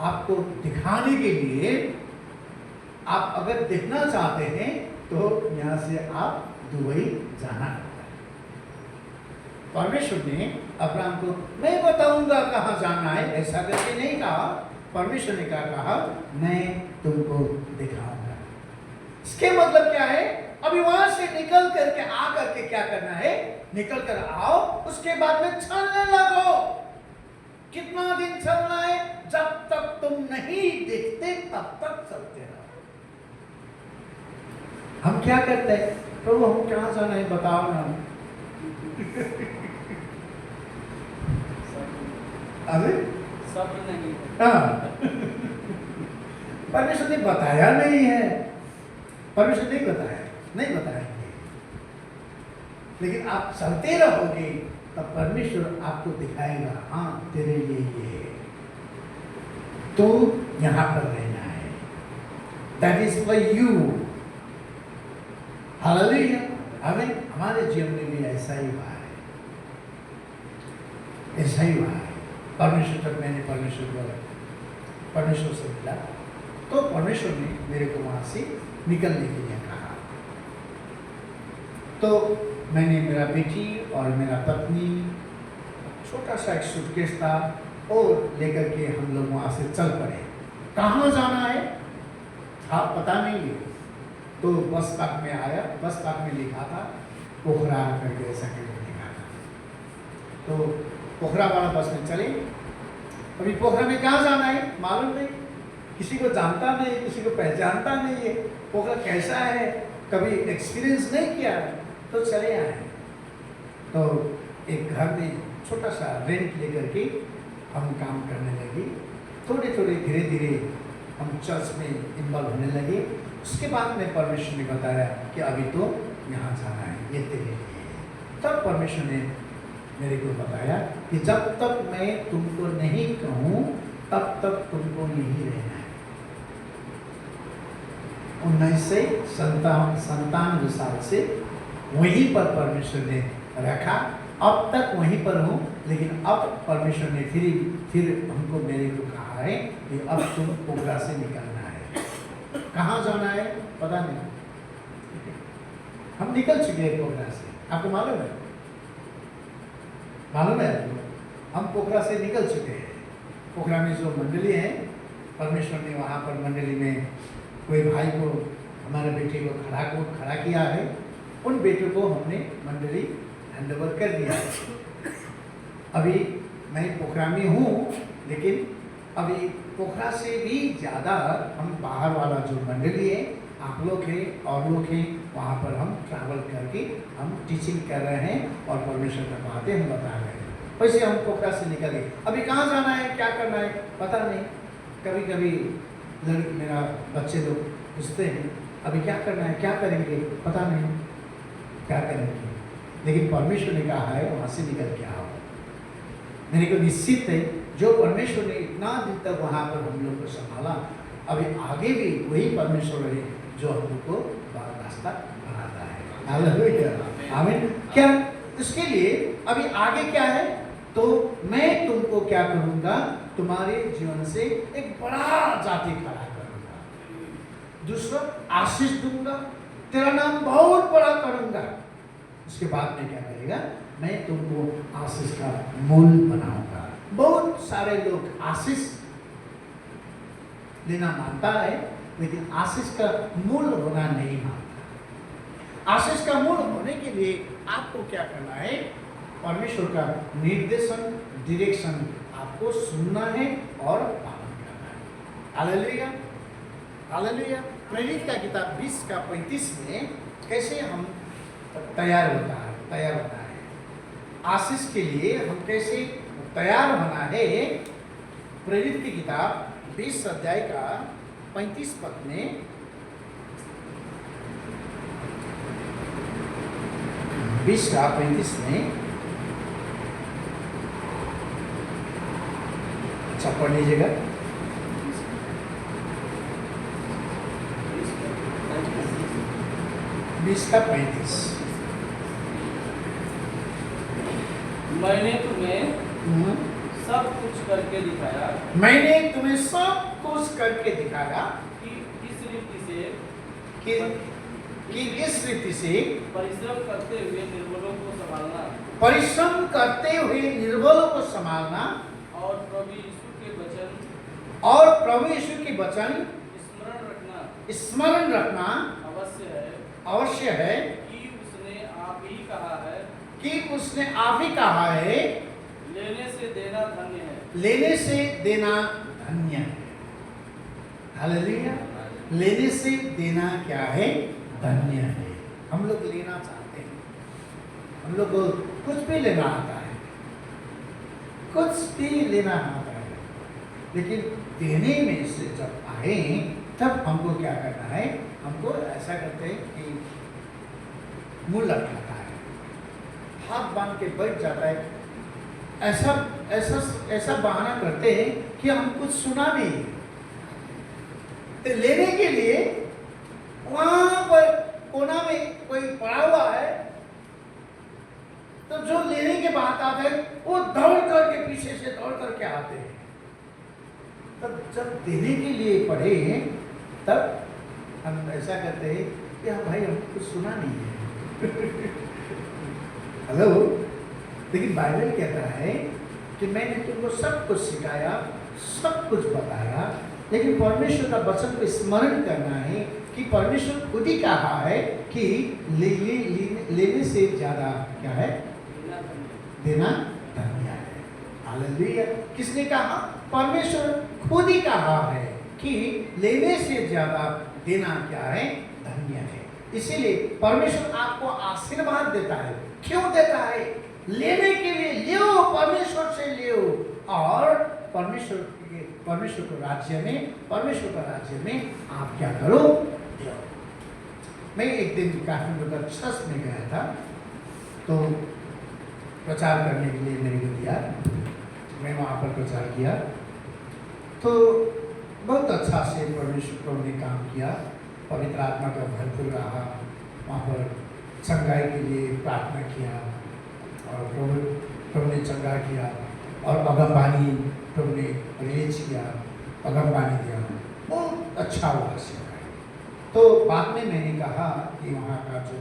आपको दिखाने के लिए आप अगर देखना चाहते हैं तो यहाँ से आप दुबई जाना होगा। परमेश्वर ने अब्राहम को मैं बताऊंगा कहाँ जाना है ऐसा करके नहीं कहा। परमेश्वर ने क्या कहा? मैं तुमको दिखाऊंगा। इसके मतलब क्या है? अभी वहां से निकल करके आ करके क्या करना है? निकल कर आओ, उसके बाद में चलने लगो। कितना दिन चलना है? जब तक तुम नहीं देखते तब तक चलते रहो। हम क्या करते हैं? प्रभु हम कहाँ जाना है बताओ ना। अरे सब नहीं, हाँ, परमेश्वर ने बताया नहीं है, परमेश्वर नहीं बताएंगे, लेकिन आप चलते रहोगे तब परमेश्वर आपको दिखाएगा, हाँ तेरे लिए ये है, तो यहाँ पर रहना है, that is for you. Hallelujah. हमें हमारे जीवन में भी ऐसा ही हुआ है, ऐसा ही हुआ है। परमेश्वर तक मैंने परमेश्वर से मिला तो परमेश्वर ने मेरे को वहाँ से निकलने के लिए कहा। तो मैंने मेरा बेटी और मेरा पत्नी, छोटा सा एक सूटकेस था और लेकर के हम लोग वहाँ से चल पड़े। कहाँ जाना है आप पता नहीं है, तो बस पार्क में आया, बस पार्क में लिखा था पोखरा करके, ऐसा करके लिखा था। तो पोखरा वाला बस में चले। अभी पोखरा में कहाँ जाना है मालूम नहीं, किसी को जानता नहीं, किसी को पहचानता नहीं है, पोखरा कैसा है कभी एक्सपीरियंस नहीं किया है, तो चले आए। तो एक घर में छोटा सा रेंट लेकर के हम काम करने लगे। थोड़े थोड़े धीरे धीरे हम चर्च में इन्वॉल्व होने लगे। उसके बाद में परमेश्वर ने बताया कि अभी तो यहाँ जाना है, ये तेरे लिए। तब परमेश्वर ने मेरे को बताया कि जब तक मैं तुमको नहीं कहूँ तब तक तुमको यहीं रहना है। 1997 साल से वहीं पर परमेश्वर ने रखा। अब तक वहीं पर हूँ, लेकिन अब परमेश्वर ने फिर हमको मेरे को कहा है कि अब तुम पोखरा से निकलना है। कहाँ जाना है पता नहीं, हम निकल चुके हैं पोखरा से। आपको मालूम है? मालूम है आपको? हम पोखरा से निकल चुके हैं। पोखरा में जो मंडली है, परमेश्वर ने वहाँ पर मंडली में कोई भाई को, हमारे बेटे को खड़ा किया है। उन बेटों को हमने मंडली हैंड ओवर कर दिया है। अभी मैं पोखरा में हूँ, लेकिन अभी पोखरा से भी ज़्यादा हम बाहर वाला जो मंडली है, आप लोग हैं और लोग हैं, वहाँ पर हम ट्रैवल करके हम टीचिंग कर रहे हैं और परमेश्वर का बातें हम बता रहे हैं। वैसे हम पोखरा से निकले। अभी कहाँ जाना है, क्या करना है पता नहीं। कभी कभी मेरा बच्चे लोग पूछते हैं अभी क्या करना है, क्या करेंगे, पता नहीं क्या करेंगे। लेकिन परमेश्वर ने कहा है वहाँ से निकल के आओ। मेरे को निश्चित है जो परमेश्वर ने इतना दिन तक वहाँ पर हम लोग को संभाला, अभी आगे भी वही परमेश्वर है जो हम लोग को रास्ता बनाता है। हालेलुया, आमीन। क्या इसके लिए अभी आगे क्या है? तो मैं तुमको क्या करूँगा, तुम्हारे जीवन से एक बड़ा जाति खड़ा करूँगा। दूसरा आशीष दूंगा, तेरा नाम बहुत बड़ा करूँगा। उसके बाद में क्या करेगा? मैं तुमको आशीष का मूल बनाऊंगा। बहुत सारे लोग आशीष लेना मानता है, लेकिन आशीष का मूल होना नहीं मानता। आशीष का मूल होने के लिए आपको क्या करना है? परमेश्वर का निर्देशन, डायरेक्शन आपको सुनना है और पालन करना है। Hallelujah, hallelujah. प्रेरित का किताब 20:35 में कैसे हम तैयार होता है आशीष के लिए हम कैसे तैयार होना है। प्रेरित की किताब 20 अध्याय का 35 पद में, बीस का 35 में, अच्छा पढ़ लीजिएगा। 20 का 35। मैंने तुम्हें सब कुछ करके दिखाया, मैंने तुम्हें सब कुछ करके दिखाया कि किस रीति से परिश्रम करते हुए निर्बलों को संभालना, और प्रभु यीशु के वचन स्मरण रखना अवश्य है कि उसने आप ही कहा है लेने से देना धन्य है। हालेलुया। लेने से देना क्या है? धन्य है। हम लोग लेना चाहते हैं, हम लोग को कुछ भी लेना आता है, लेकिन देने में से जब आए तब हमको क्या करना है? हमको ऐसा करते हैं कि मुंह लटकाता है, हाथ बांध के बैठ जाता है, ऐसा बहाना करते हैं कि हम कुछ सुना नहीं। तो लेने के लिए वहां पर कोना में कोई पड़ा हुआ है, तो जो लेने के बाद आते हैं वो दौड़ करके पीछे से दौड़ करके आते हैं। तब जब देने के लिए पढ़े तब हम ऐसा करते हैं कि हाँ भाई हमको कुछ सुना नहीं है। हेलो। लेकिन बाइबल कहता है कि मैंने तुमको सब कुछ सिखाया, सब कुछ बताया, लेकिन परमेश्वर का वचन को स्मरण करना है कि परमेश्वर खुद ही कहा है कि लेने से ज्यादा क्या है? देना धन्य है। हालेलुया। किसने कहा? परमेश्वर खुद ही कहा है कि लेने से ज्यादा देना क्या है? धन्य है। इसीलिए परमेश्वर आपको आशीर्वाद देता है। क्यों देता है? लेने के लिए लियो, परमेश्वर से लियो, और परमेश्वर को राज्य में, परमेश्वर का राज्य में आप क्या करो? दियो। मैं एक दिन काठमांडू चर्च में गया था, तो प्रचार करने के लिए मेरे को दिया, मैं वहाँ पर प्रचार किया, तो बहुत अच्छा से परमेश्वर ने काम किया। पवित्र आत्मा का भरपूर रहा, वहाँ पर चंगाई के लिए प्रार्थना किया और प्रभु ने चंगा किया और अगमबानी प्रभु ने रिलीज किया, अगमबानी दिया, बहुत अच्छा हुआ सेवा। तो बाद में मैंने कहा कि वहाँ का जो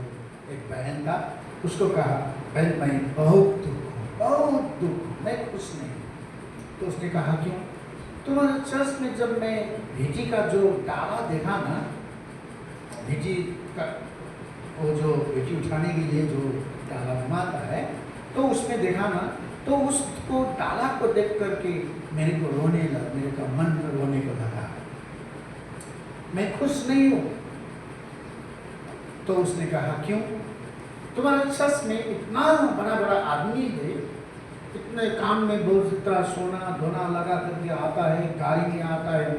एक बहन था उसको कहा, बहन मैं बहुत दुख, मैं खुश नहीं। तो उसने कहा क्यों? तुम्हारे चर्च में जब मैं भेटी का जो डाला देखा ना, भेटी का वो जो भेटी उठाने के लिए जो डाला घुमाता है, तो उसमें देखा ना, तो उसको डाला को देख करके मेरे का मन रोने को लगा, मैं खुश नहीं हूँ। तो उसने कहा क्यों? तुम्हारे चर्च में इतना बड़ा आदमी है, इतने काम में बहुत इतना सोना धोना लगा करके आता है, गाड़ी में आता है,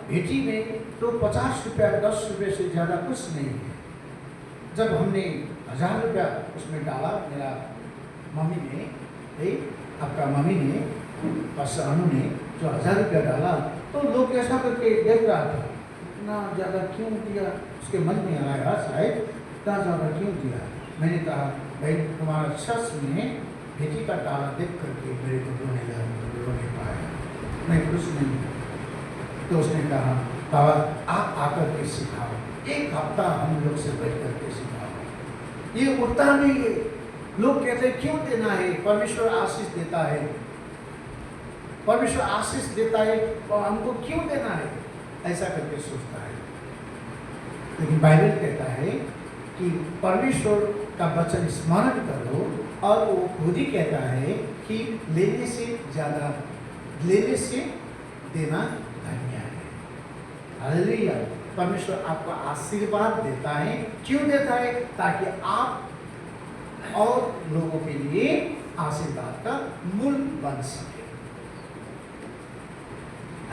भेटी में तो 50 रुपया 10 रुपये से ज़्यादा कुछ नहीं है। जब हमने 1000 रुपया उसमें डाला, मेरा मम्मी ने, आपका मम्मी ने, पास्टर अनु ने जो 1000 रुपया डाला, तो लोग ऐसा करके देख रहा था, इतना ज़्यादा क्यों दिया? उसके मन में आया शायद, इतना ज़्यादा क्यों दिया? मैंने कहा भाई तुम्हारा चर्च में बेटी का डाला देख करके मेरे को रोने पाया, मैं खुश नहीं हूँ। तो उसने कहा बाबा आप आकर के सिखाओ, 1 हफ्ता हम लोग से बैठ करके सिखाओ। ये उठता नहीं है, लोग कहते हैं क्यों देना है, परमेश्वर आशीष देता है, परमेश्वर आशीष देता है और हमको क्यों देना है, ऐसा करके सोचता है। लेकिन बाइबल कहता है कि परमेश्वर का वचन स्मरण करो, और वो खुद ही कहता है कि लेने से देना धन्य है। हालेलुया। परमेश्वर आपको आशीर्वाद देता है, क्यों देता है? ताकि आप और लोगों के लिए आशीर्वाद का मूल बन सके।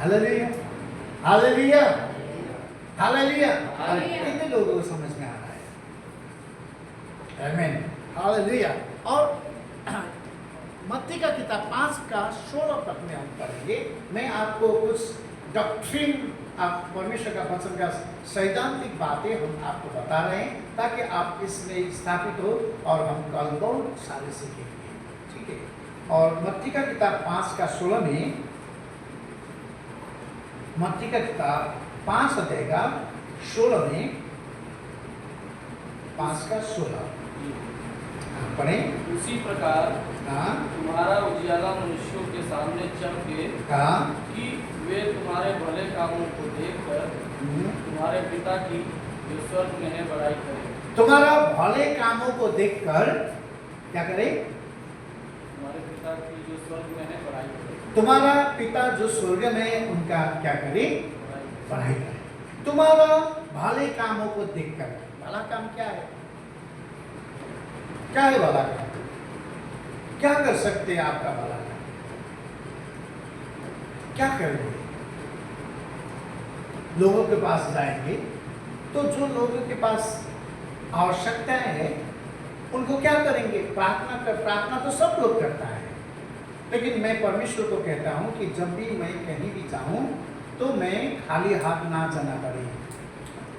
Hallelujah, hallelujah, hallelujah. कितने लोगों को समझ में आ रहा है? आमीन, हालेलुया। और मत्ती का किताब 5 का 16 तक में हम पढ़ेंगे। मैं आपको कुछ डॉक्ट्रिन, आप परमेश्वर का वचन का सैद्धांतिक बातें हम आपको बता रहे हैं, ताकि आप इसमें स्थापित हो और हम कल बहुत सारे सीखेंगे, ठीक है? और मत्ती का किताब 5 का 16 में, मत्ती का किताब 5 अध्याय का 16 में, 5 का 16 पढ़े। उसी प्रकार तुम्हारा उजियाला मनुष्यों के सामने चमके कि वे तुम्हारे भले कामों को देखकर तुम्हारे पिता की जो स्वर्ग में है बड़ाई करें। तुम्हारा भले कामों को देखकर क्या करे? तुम्हारे पिता की जो स्वर्ग में है बड़ाई करें। तुम्हारा पिता जो स्वर्ग में, उनका क्या करे? बड़ाई करे। तुम्हारा भले कामों को देखकर। भला काम क्या है? क्या है भला काम? क्या कर सकते हैं आपका भला काम? क्या करेंगे? लोगों के पास जाएंगे तो जो लोगों के पास आवश्यकताएं हैं उनको क्या करेंगे? प्रार्थना तो सब लोग करता है, लेकिन मैं परमेश्वर को कहता हूं कि जब भी मैं कहीं भी जाऊं तो मैं खाली हाथ ना जाना पड़े।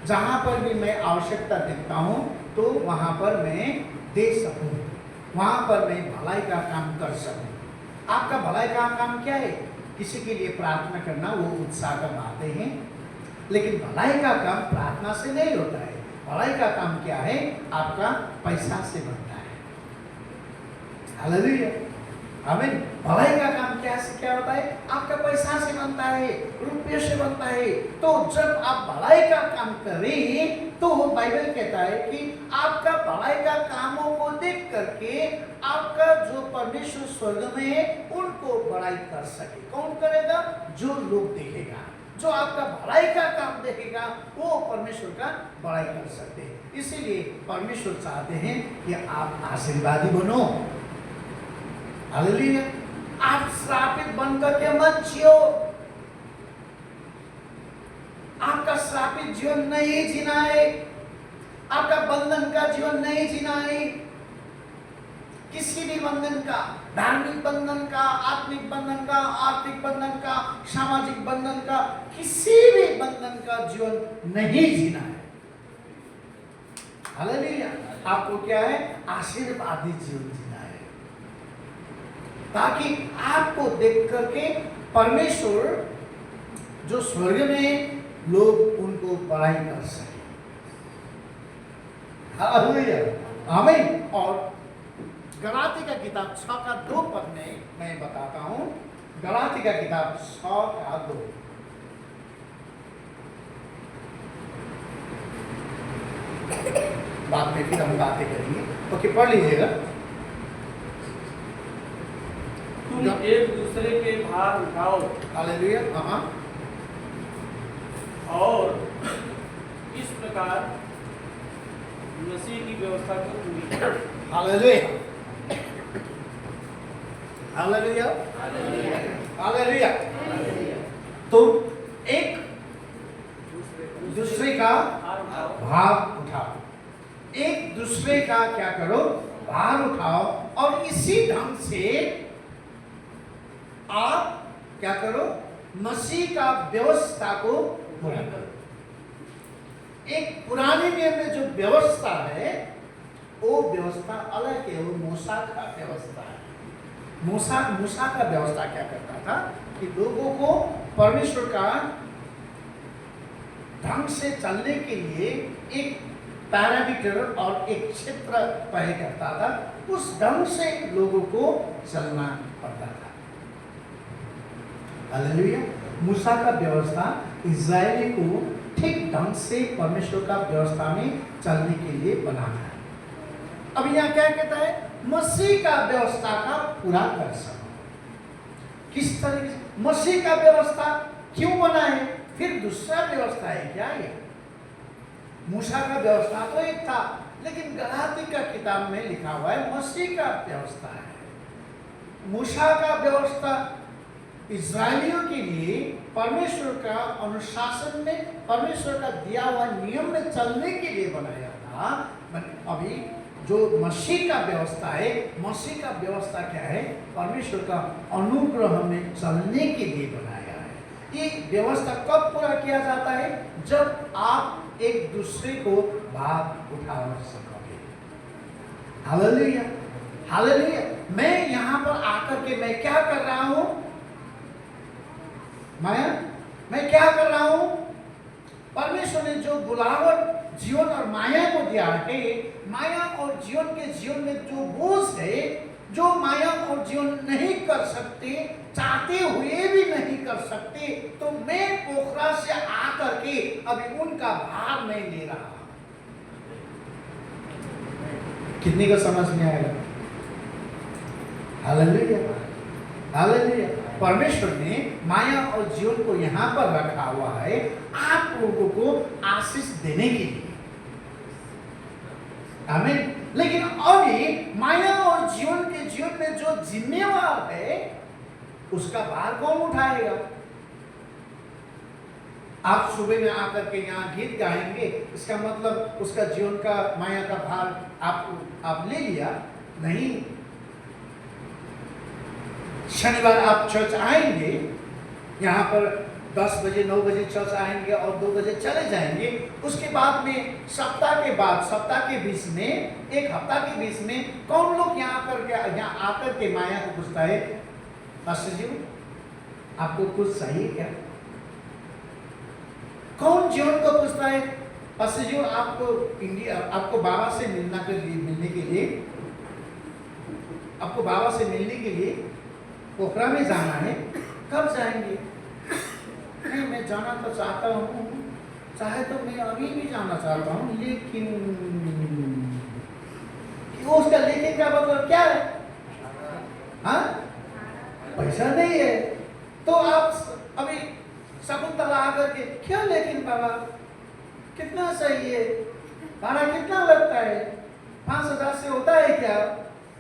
जहां पर भी मैं आवश्यकता देखता हूं तो वहां पर मैं दे सकूं, वहां पर मैं भलाई का काम कर सकूं। आपका भलाई का काम क्या है? किसी के लिए प्रार्थना करना, वो उत्साह का बातें हैं, लेकिन भलाई का काम प्रार्थना से नहीं होता है। भलाई का काम क्या है? आपका पैसा से बनता है। हालेलुया, आमीन। भलाई का काम क्या होता है? आपका पैसा से बनता है, रुपये से बनता है। तो जब आप भलाई का काम करें तो बाइबल कहता है कि आपका भलाई का कामों को देख करके आपका जो परमेश्वर स्वर्ग में है उनको बड़ाई कर सके। कौन करेगा? जो लोग देखेगा, जो आपका भलाई का काम देखेगा वो परमेश्वर का बड़ाई कर सकते हैं। इसीलिए परमेश्वर चाहते हैं कि आप आशीर्वादी बनो। हालेलुया। आप श्रापित बनकर के मत जियो। आपका श्रापित जीवन नहीं जीना है, आपका बंधन का जीवन नहीं जीना है। किसी भी बंधन का, धार्मिक बंधन का, आत्मिक बंधन का, आर्थिक बंधन का, सामाजिक बंधन का, किसी भी बंधन का जीवन नहीं जीना है। हालेलुया। आपको क्या है? आशीर्वादी जीवन जीना है, ताकि आपको देख करके परमेश्वर जो स्वर्ग में लोग उनको बड़ाई कर सके। हालेलुया, आमीन। और गलाती का किताब 6 का 2 पद में मैं बताता हूं। गलाती का किताब 6 का 2। बाद में फिर हम बातें करेंगे। ओके, पढ़ लीजिएगा। तुम एक दूसरे के भार उठाओ। हालेलुया। हाँ, और इस प्रकार मसीह की व्यवस्था को पूरी करो। Hallelujah, hallelujah, hallelujah. तो एक दूसरे का भार उठाओ। भार उठाओ, एक दूसरे का क्या करो? भार उठाओ। और इसी ढंग से आप क्या करो? मसीह का व्यवस्था को पूरा करो। एक पुराने नियम में जो व्यवस्था है वो व्यवस्था अलग है, वो मूसा का व्यवस्था है। मूसा का व्यवस्था क्या करता था कि लोगों को परमेश्वर का ढंग से चलने के लिए एक पैरामीटर और एक क्षेत्र तय करता था। उस ढंग से लोगों को चलना पड़ता था। हालेलुया। मूसा का व्यवस्था इस्राएली को ठीक ढंग से परमेश्वर का व्यवस्था में चलने के लिए बनाना है। अब यहाँ क्या कहता है? मसीह का व्यवस्था का पूरा कर सको। किस तरीके से? मसीह का व्यवस्था क्यों बना है? फिर दूसरा व्यवस्था है क्या ये? मूसा का व्यवस्था तो एक था, लेकिन गलाती का किताब में लिखा हुआ है मसीह का व्यवस्था है। मूसा का व्यवस्था इस्राएलियों के लिए परमेश्वर का अनुशासन में, परमेश्वर का दिया हुआ नियम में चलने के लिए बनाया था। अभी जो मसीह का व्यवस्था है, मसीह का व्यवस्था क्या है? परमेश्वर का अनुग्रह में चलने के लिए बनाया है। ये व्यवस्था कब पूरा किया जाता है? जब आप एक दूसरे को भार उठा सकोगे। Hallelujah, hallelujah. मैं यहाँ पर आकर के मैं क्या कर रहा हूँ? मैं क्या कर रहा हूँ? परमेश्वर ने जो बुलावट जीवन और माया को दिया है, माया और जीवन के जीवन में जो बोझ है, जो माया और जीवन नहीं कर सकते, चाहते हुए भी नहीं कर सकते, तो मैं पोखरा से आकर के अभी उनका भार नहीं ले रहा। कितने को समझ में आएगा? Hallelujah, hallelujah. परमेश्वर ने माया और जीवन को यहाँ पर रखा हुआ है आप लोगों को आशीष देने के लिए। आमीन। लेकिन अभी माया और जीवन के जीवन में जो जिम्मेवार है उसका भार कौन उठाएगा? आप सुबह में आकर के यहाँ गीत गाएंगे, इसका मतलब उसका जीवन का माया का भार आप ले लिया? नहीं। शनिवार आप चर्च आएंगे, यहाँ पर 10 बजे 9 बजे चर्च आएंगे और 2 बजे चले जाएंगे। उसके बाद में सप्ताह के बीच में, एक हफ्ता के बीच में कौन लोग यहाँ आकर के माया को पूछता है, पास्टर जी आपको कुछ चाहिए क्या? कौन जीवन को पूछता है, पास्टर जी आपको बाबा से मिलने के लिए आपको बाबा से मिलने के लिए पोखरा में जाना है, कब जाएंगे? नहीं, मैं जाना तो चाहता हूँ, चाहे तो मैं अभी भी जाना चाहता हूँ, लेकिन उसका लेकिन का मतलब क्या है? हाँ, पैसा नहीं है। तो आप अभी शकुंतला आकर के क्या लेकिन बाबा कितना सही है, भाड़ा कितना लगता है? 5,000 से होता है क्या?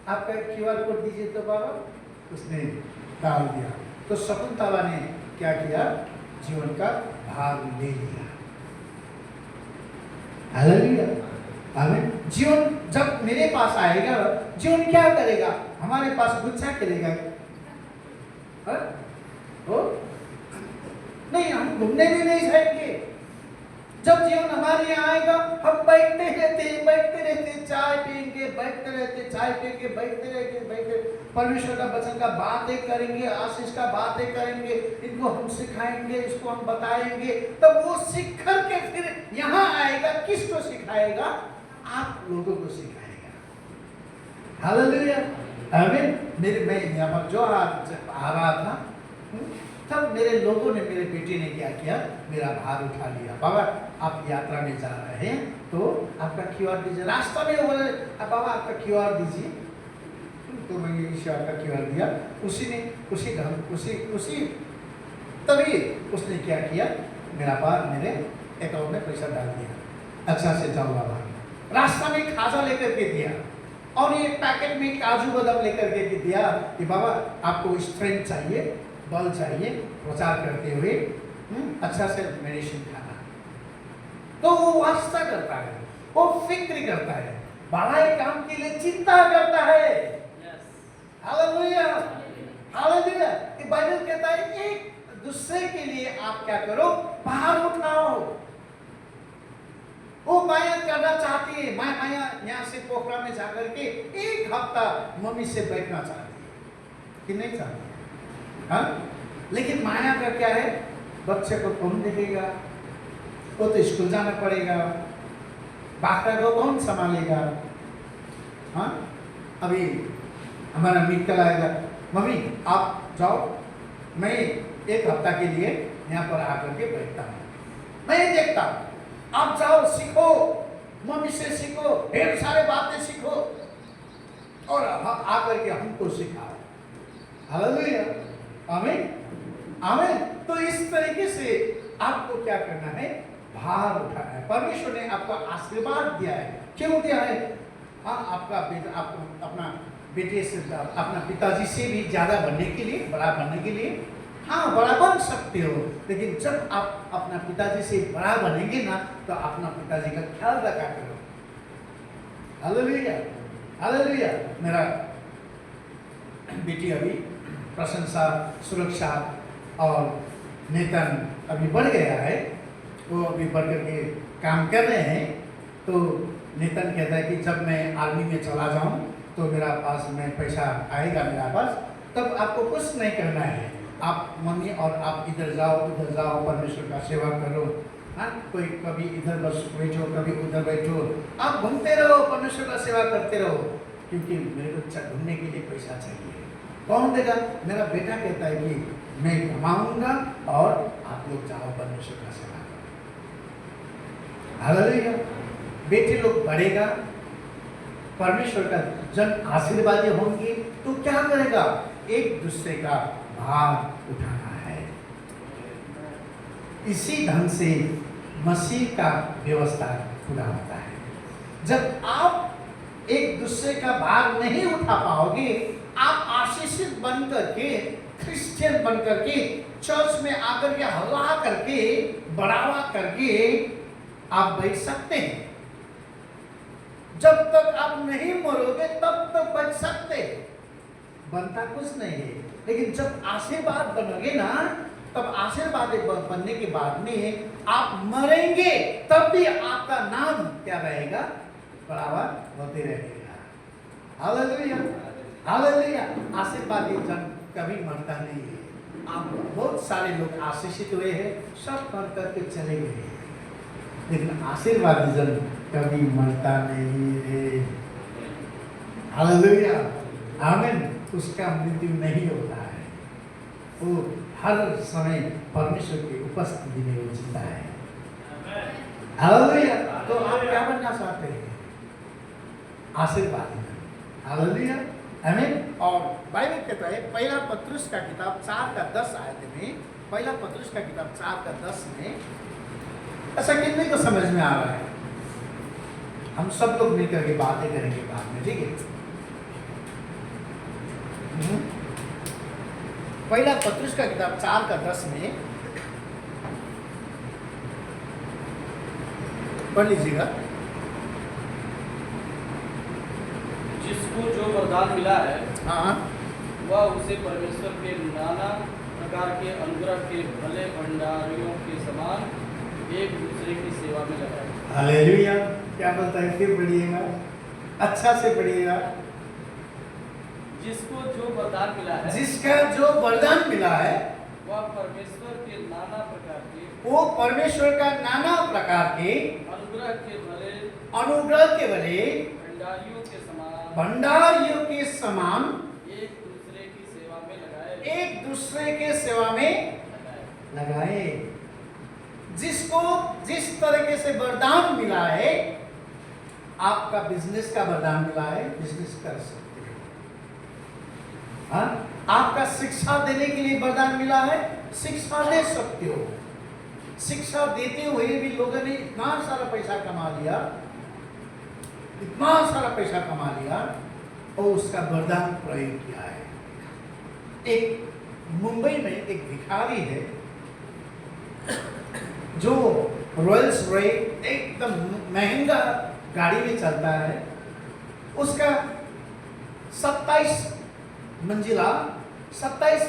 आपका QR कोड दीजिए तो बाबा। उसने डाल दिया तो शकुंतला ने क्या किया? जीवन का भार ले लिया। हालेलुया, आमीन। जीवन जब मेरे पास आएगा, जीवन क्या करेगा? हमारे पास गुच्छा करेगा? नहीं, हम घूमने भी नहीं जाएंगे, जब जीवन हमारे यहाँ आएगा, हम बैठते रहते, चाय पियेंगे, बैठते रहते, चाय पियेंगे, बैठते परमेश्वर का वचन का बातें करेंगे, आशीष का बातें करेंगे, इनको हम सिखाएंगे, इसको हम बताएंगे। तब वो सीख कर के फिर यहाँ आएगा, किसको सिखाएगा? आप लोगों को सिखाएगा। हालेलुया, आमीन। मैं यहाँ पर जो आ रहा था, तब मेरे लोगों ने, मेरे बेटे ने क्या किया, मेरा भार उठा लिया। बाबा आप यात्रा में जा रहे हैं तो आपका क्यूआर दीजिए। रास्ता में बोले बाबा आपका क्यूआर दीजिए, तो मैंने ईश्वर का क्यूआर दिया। उसी तभी उसने क्या किया, मेरे अकाउंट में पैसा डाल दिया। अच्छा से जाओ बाबा। रास्ता में खाजा लेकर के दिया और ये पैकेट में काजू बादाम लेकर के दिया कि बाबा आपको स्ट्रेंथ चाहिए, बल चाहिए प्रचार करते हुए, अच्छा से मेडिसिन खाना। तो वो वास्ता करता है, वो फिक्र करता है, भलाई काम के लिए चिंता करता है। Hallelujah, hallelujah. ये बाइबल कहता है एक दूसरे के लिए आप क्या करो, भार उठाओ। वो माया करना चाहती है, माया यहाँ से पोखरा में जाकर के एक हफ्ता मम्मी से बैठना चाहती है कि नहीं चाहती है? हाँ? लेकिन माया का क्या है, बच्चे को कौन देखेगा, वो तो स्कूल जाना पड़ेगा, बाकरा को कौन संभालेगा? हाँ? अभी हमारा मित्तल आएगा, मम्मी आप जाओ, मैं एक हफ्ता के लिए यहाँ पर आकर के बैठता हूँ, मैं ये देखता हूँ, आप जाओ सीखो, मम्मी से सीखो, ढेर सारे बातें सीखो और आकर के हमको सिखाओ। हालेलुया, आमीन, आमीन। तो इस तरीके से आपको क्या करना है, भार उठाना है। परमेश्वर ने आपको आशीर्वाद दिया है, क्यों दिया है? हाँ, आपका बेटा, आपको अपना बेटे से, अपना पिताजी से भी ज्यादा बनने के लिए, बड़ा बनने के लिए, हाँ बड़ा बन सकते हो, लेकिन जब आप अपना पिताजी से बड़ा बनेंगे ना, तो अपना पिताजी का ख्याल रखा करो। Hallelujah, hallelujah. मेरा बेटी अभी प्रशंसा, सुरक्षा और नेतन अभी बढ़ गया है, वो अभी बढ़ करके काम कर रहे हैं। तो नेतन कहता है कि जब मैं आर्मी में चला जाऊं तो मेरा पास में पैसा आएगा मेरा पास, तब आपको कुछ नहीं करना है, आप मम्मी और आप इधर जाओ उधर जाओ, परमेश्वर का सेवा करो। हाँ, कोई कभी इधर बस बैठो, कभी उधर बैठो, आप घूमते रहो, परमेश्वर का सेवा करते रहो, क्योंकि मेरे को घूमने के लिए पैसा चाहिए। कौन देगा? मेरा बेटा कहता है कि मैं कमाऊंगा और आप लोग जाओ परमेश्वर का सेवा करो। हालेलुया। बेटे लोग बढ़ेगा, परमेश्वर का जन आशीर्वादी होंगे, तो क्या करेगा? एक दूसरे का भार उठाना है। इसी ढंग से मसीह का व्यवस्था पूरा होता है। जब आप एक दूसरे का भार नहीं उठा पाओगे, आप आशीषित बन करके, क्रिश्चियन बन करके, चर्च में आकर के हल्ला करके, बढ़ावा करके आप बैठ सकते हैं। जब तक आप नहीं मरोगे तब तक बच सकते, बनता कुछ नहीं है। लेकिन जब आशीर्वाद बनोगे ना, तब आशीर्वाद बनने के बाद में आप मरेंगे, तब भी आपका नाम क्या रहेगा? बढ़ावा होते रहेगा। Hallelujah, hallelujah. आशीर्वादी जन कभी मरता नहीं है। आप बहुत सारे लोग आशीषित हुए हैं, सब मर करके चले गए हैं, लेकिन आशीर्वादी जन कभी मरता नहीं है। हालेलुया, आमीन। उसका मृत्यु नहीं होता है, वो हर समय परमेश्वर की उपस्थिति में वो जीता है। हालेलुया। तो आप क्या बनना चाहते हैं? आशीर्वादी। हालेलुया, आमीन। और बाइबल कहता है पहला पत्रुस का किताब 4:10 आयत में, पहला पत्रुस का किताब 4:10 में ऐसा कितने को समझ में आ रहा है? हम सब लोग मिलकर के बातें करेंगे बाद में, ठीक है? पहला पत्रुस का किताब 4:10 में पढ़ लीजिएगा। जिसको जो वरदान मिला है, हाँ, वह उसे परमेश्वर के नाना प्रकार के अनुग्रह के भले भंडारियों के समान एक दूसरे की सेवा में लगाए। हालेलुया। क्या बोलता है, फिर पढ़िएगा, अच्छा से पढ़िएगा। जिसको जो वरदान मिला है, जिसका जो वरदान मिला है, वह परमेश्वर के नाना प्रकार के, वो परमेश्वर का नाना प्रकार के अनुग्रह के भले भंडारियों के समान, भंडारियों के समान एक दूसरे की सेवा में लगाए। एक दूसरे के सेवा में लगाए। जिसको जिस तरीके से वरदान मिला है, आपका बिजनेस का वरदान मिला है, बिजनेस कर सकते हो। हाँ? आपका शिक्षा देने के लिए वरदान मिला है, शिक्षा दे सकते हो। शिक्षा देते हुए भी लोगों ने इतना सारा पैसा कमा लिया, इतना सारा पैसा कमा लिया और उसका वरदान प्रयोग किया है। एक मुंबई में एक भिखारी है जो रॉयल्स रॉयस एकदम महंगा गाड़ी में चलता है। उसका 27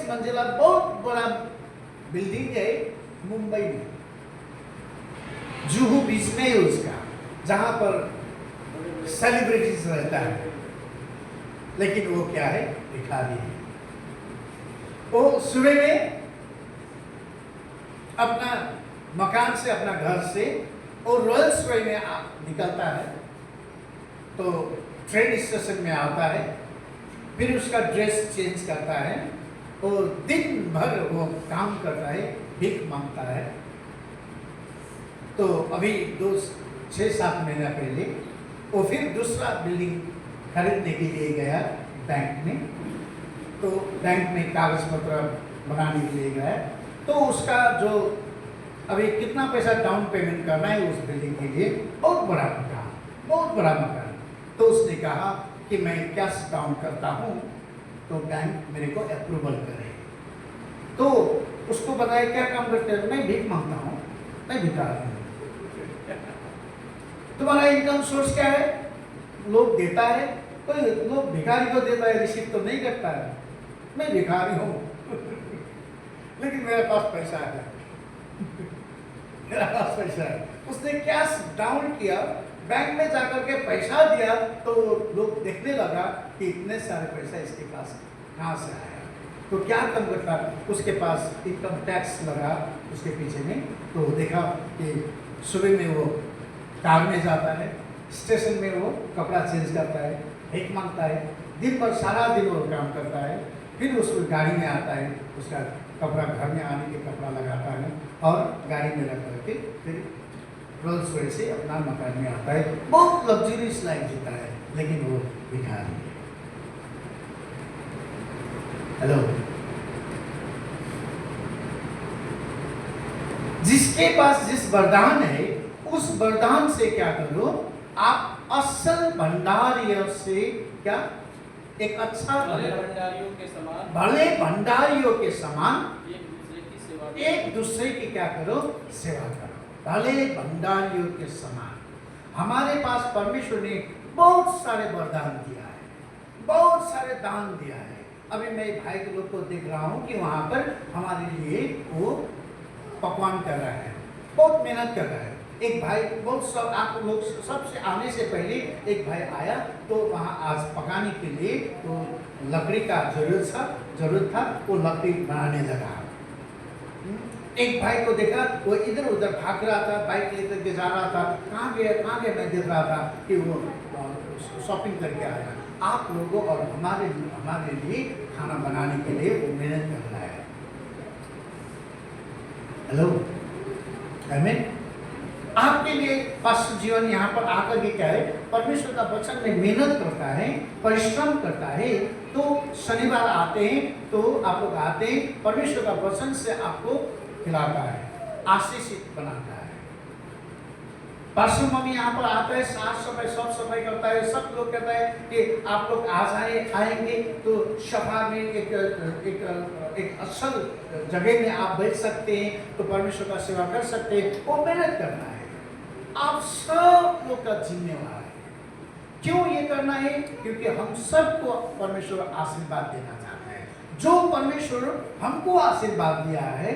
मंजिला बहुत बड़ा बिल्डिंग है मुंबई में, जुहू बीच में है उसका, जहां पर सेलिब्रिटीज रहता है। लेकिन वो क्या है, भिखारी है। वो सुबह में अपना मकान से, अपना घर से और रॉयल्स रॉय में निकलता है, तो ट्रेन स्टेशन में आता है, फिर उसका ड्रेस चेंज करता है और दिन भर वो काम करता है, भीख मांगता है। तो अभी 6-7 महीना पहले वो फिर दूसरा बिल्डिंग खरीदने के लिए गया बैंक में। तो बैंक में कागज पत्र बनाने के लिए गया, तो उसका जो अभी कितना पैसा डाउन पेमेंट करना है उस बिल्डिंग के लिए, बहुत बड़ा मकान, बहुत बड़ा मकान। तो उसने कहा कि मैं कैश डाउन करता हूँ, तो बैंक मेरे को अप्रूवल करे। तो उसको बताया क्या काम करते हो, मैं भीख मांगता हूँ, मैं भिखारी हूँ। तुम्हारा इनकम सोर्स क्या है, लोग देता है, कोई लोग भिखारी को देता है, रिसीव तो नहीं करता है। मैं भिखारी हूँ लेकिन मेरे पास पैसा है मेरा पास पैसा है। उसने कैश डाउन किया, बैंक में जाकर के पैसा दिया, तो लोग देखने लगा कि इतने सारे पैसा इसके पास कहाँ से आया। तो क्या काम करता, उसके पास इनकम टैक्स लगा उसके पीछे में। तो देखा कि सुबह में वो कार में जाता है, स्टेशन में वो कपड़ा चेंज करता है, भीख मांगता है, दिन भर सारा दिन वो काम करता है, फिर उस गाड़ी में आता है, उसका कपड़ा घर में आने के कपड़ा लगाता है और गाड़ी में रख करके फिर रोल्स रॉयस से अपना मकान में आता है। बहुत लग्जरियस लाइफ जीता है, लेकिन वो भिखारी है। हेलो, जिसके पास जिस वरदान है, उस वरदान से क्या करो, आप असल भंडारियों से क्या, एक अच्छा भले भंडारियों के समान, भले भंडारियों के समान एक दूसरे की सेवा, एक दूसरे की क्या करो, सेवा करो। भले भंडारियों के समान। हमारे पास परमेश्वर ने बहुत सारे वरदान दिया है, बहुत सारे दान दिया है। अभी मैं भाई के लोग को देख रहा हूँ कि वहाँ पर हमारे लिए वो पकवान कर रहा है, बहुत मेहनत कर रहा है। एक भाई बहुत सब, आप लोग सबसे आने से पहले एक भाई आया, तो वहाँ आज पकाने के लिए तो लकड़ी का जरूरत था, वो लकड़ी बनाने लगा। एक भाई को देखा, वो इधर उधर भाग रहा था, बाइक लेकर के जा रहा था, कहाँ गया मैं देख रहा था कि वो शॉपिंग करके आया। आप लोगों और हमारे लिए खाना बनाने के लिए वो मेहनत कर रहा है। हेलो, आमीन। आपके लिए पास्टर जीवन यहाँ पर आकर के क्या है, परमेश्वर का वचन में मेहनत करता है, परिश्रम करता है। तो शनिवार आते हैं, तो आप लोग आते हैं, परमेश्वर का वचन से आपको खिलाता है, आशीषित बनाता है। पास्टर मम्मी यहाँ पर आता है, साफ सफाई सब सफाई करता है। सब लोग कहता है कि आप लोग आएंगे तो सभा में एक असल जगह में आप बैठ सकते हैं, तो परमेश्वर का सेवा कर सकते हैं। वो मेहनत करना है, आप सब लोग का जिम्मेवार है। क्यों ये करना है? क्योंकि हम सबको परमेश्वर आशीर्वाद देना चाहता है। जो परमेश्वर हमको आशीर्वाद दिया है,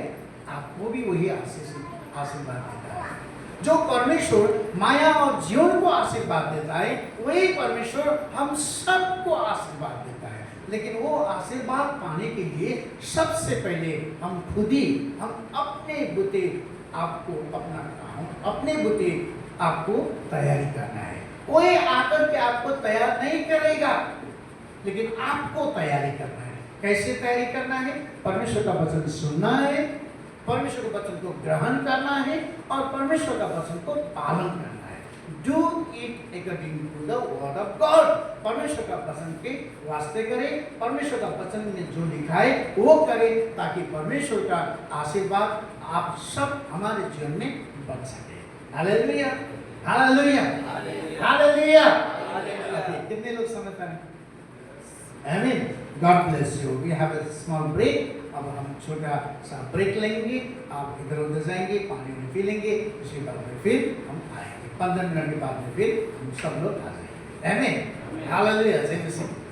आपको भी वही आशीर्वाद देता है। जो परमेश्वर माया और जीवन को आशीर्वाद देता है, वही परमेश्वर हम सबको आशीर्वाद देता है। लेकिन वो आशीर्वाद पाने के लिए सबसे पहले हम खुद ही, हम अपने बुते आपको अपने बुते आपको तैयारी करना है। कोई आकर के आपको तैयार नहीं करेगा, लेकिन आपको तैयारी करना है। कैसे तैयारी करना है? परमेश्वर का वचन सुनना है, परमेश्वर के वचन को ग्रहण करना है और परमेश्वर का वचन को पालन करना है। Do it according to the word of God. परमेश्वर का वचन के वास्ते करें, परमेश्वर का वचन में जो लिखा है वो करें, ताकि परमेश्वर का आशीर्वाद आप सब हमारे जीवन में बन सके। Hallelujah, hallelujah, hallelujah. कितने लोग समझ पाए? आमीन। God bless you. We have a small break. अब हम छोटा सा ब्रेक लेंगे, आप इधर उधर जाएंगे, पानी में पी लेंगे, उसके बाद में फिर हम आएंगे। 15 मिनट के बाद में फिर हम सब लोग आ जाएंगे। आमीन, हालेलुया। जय मसीह।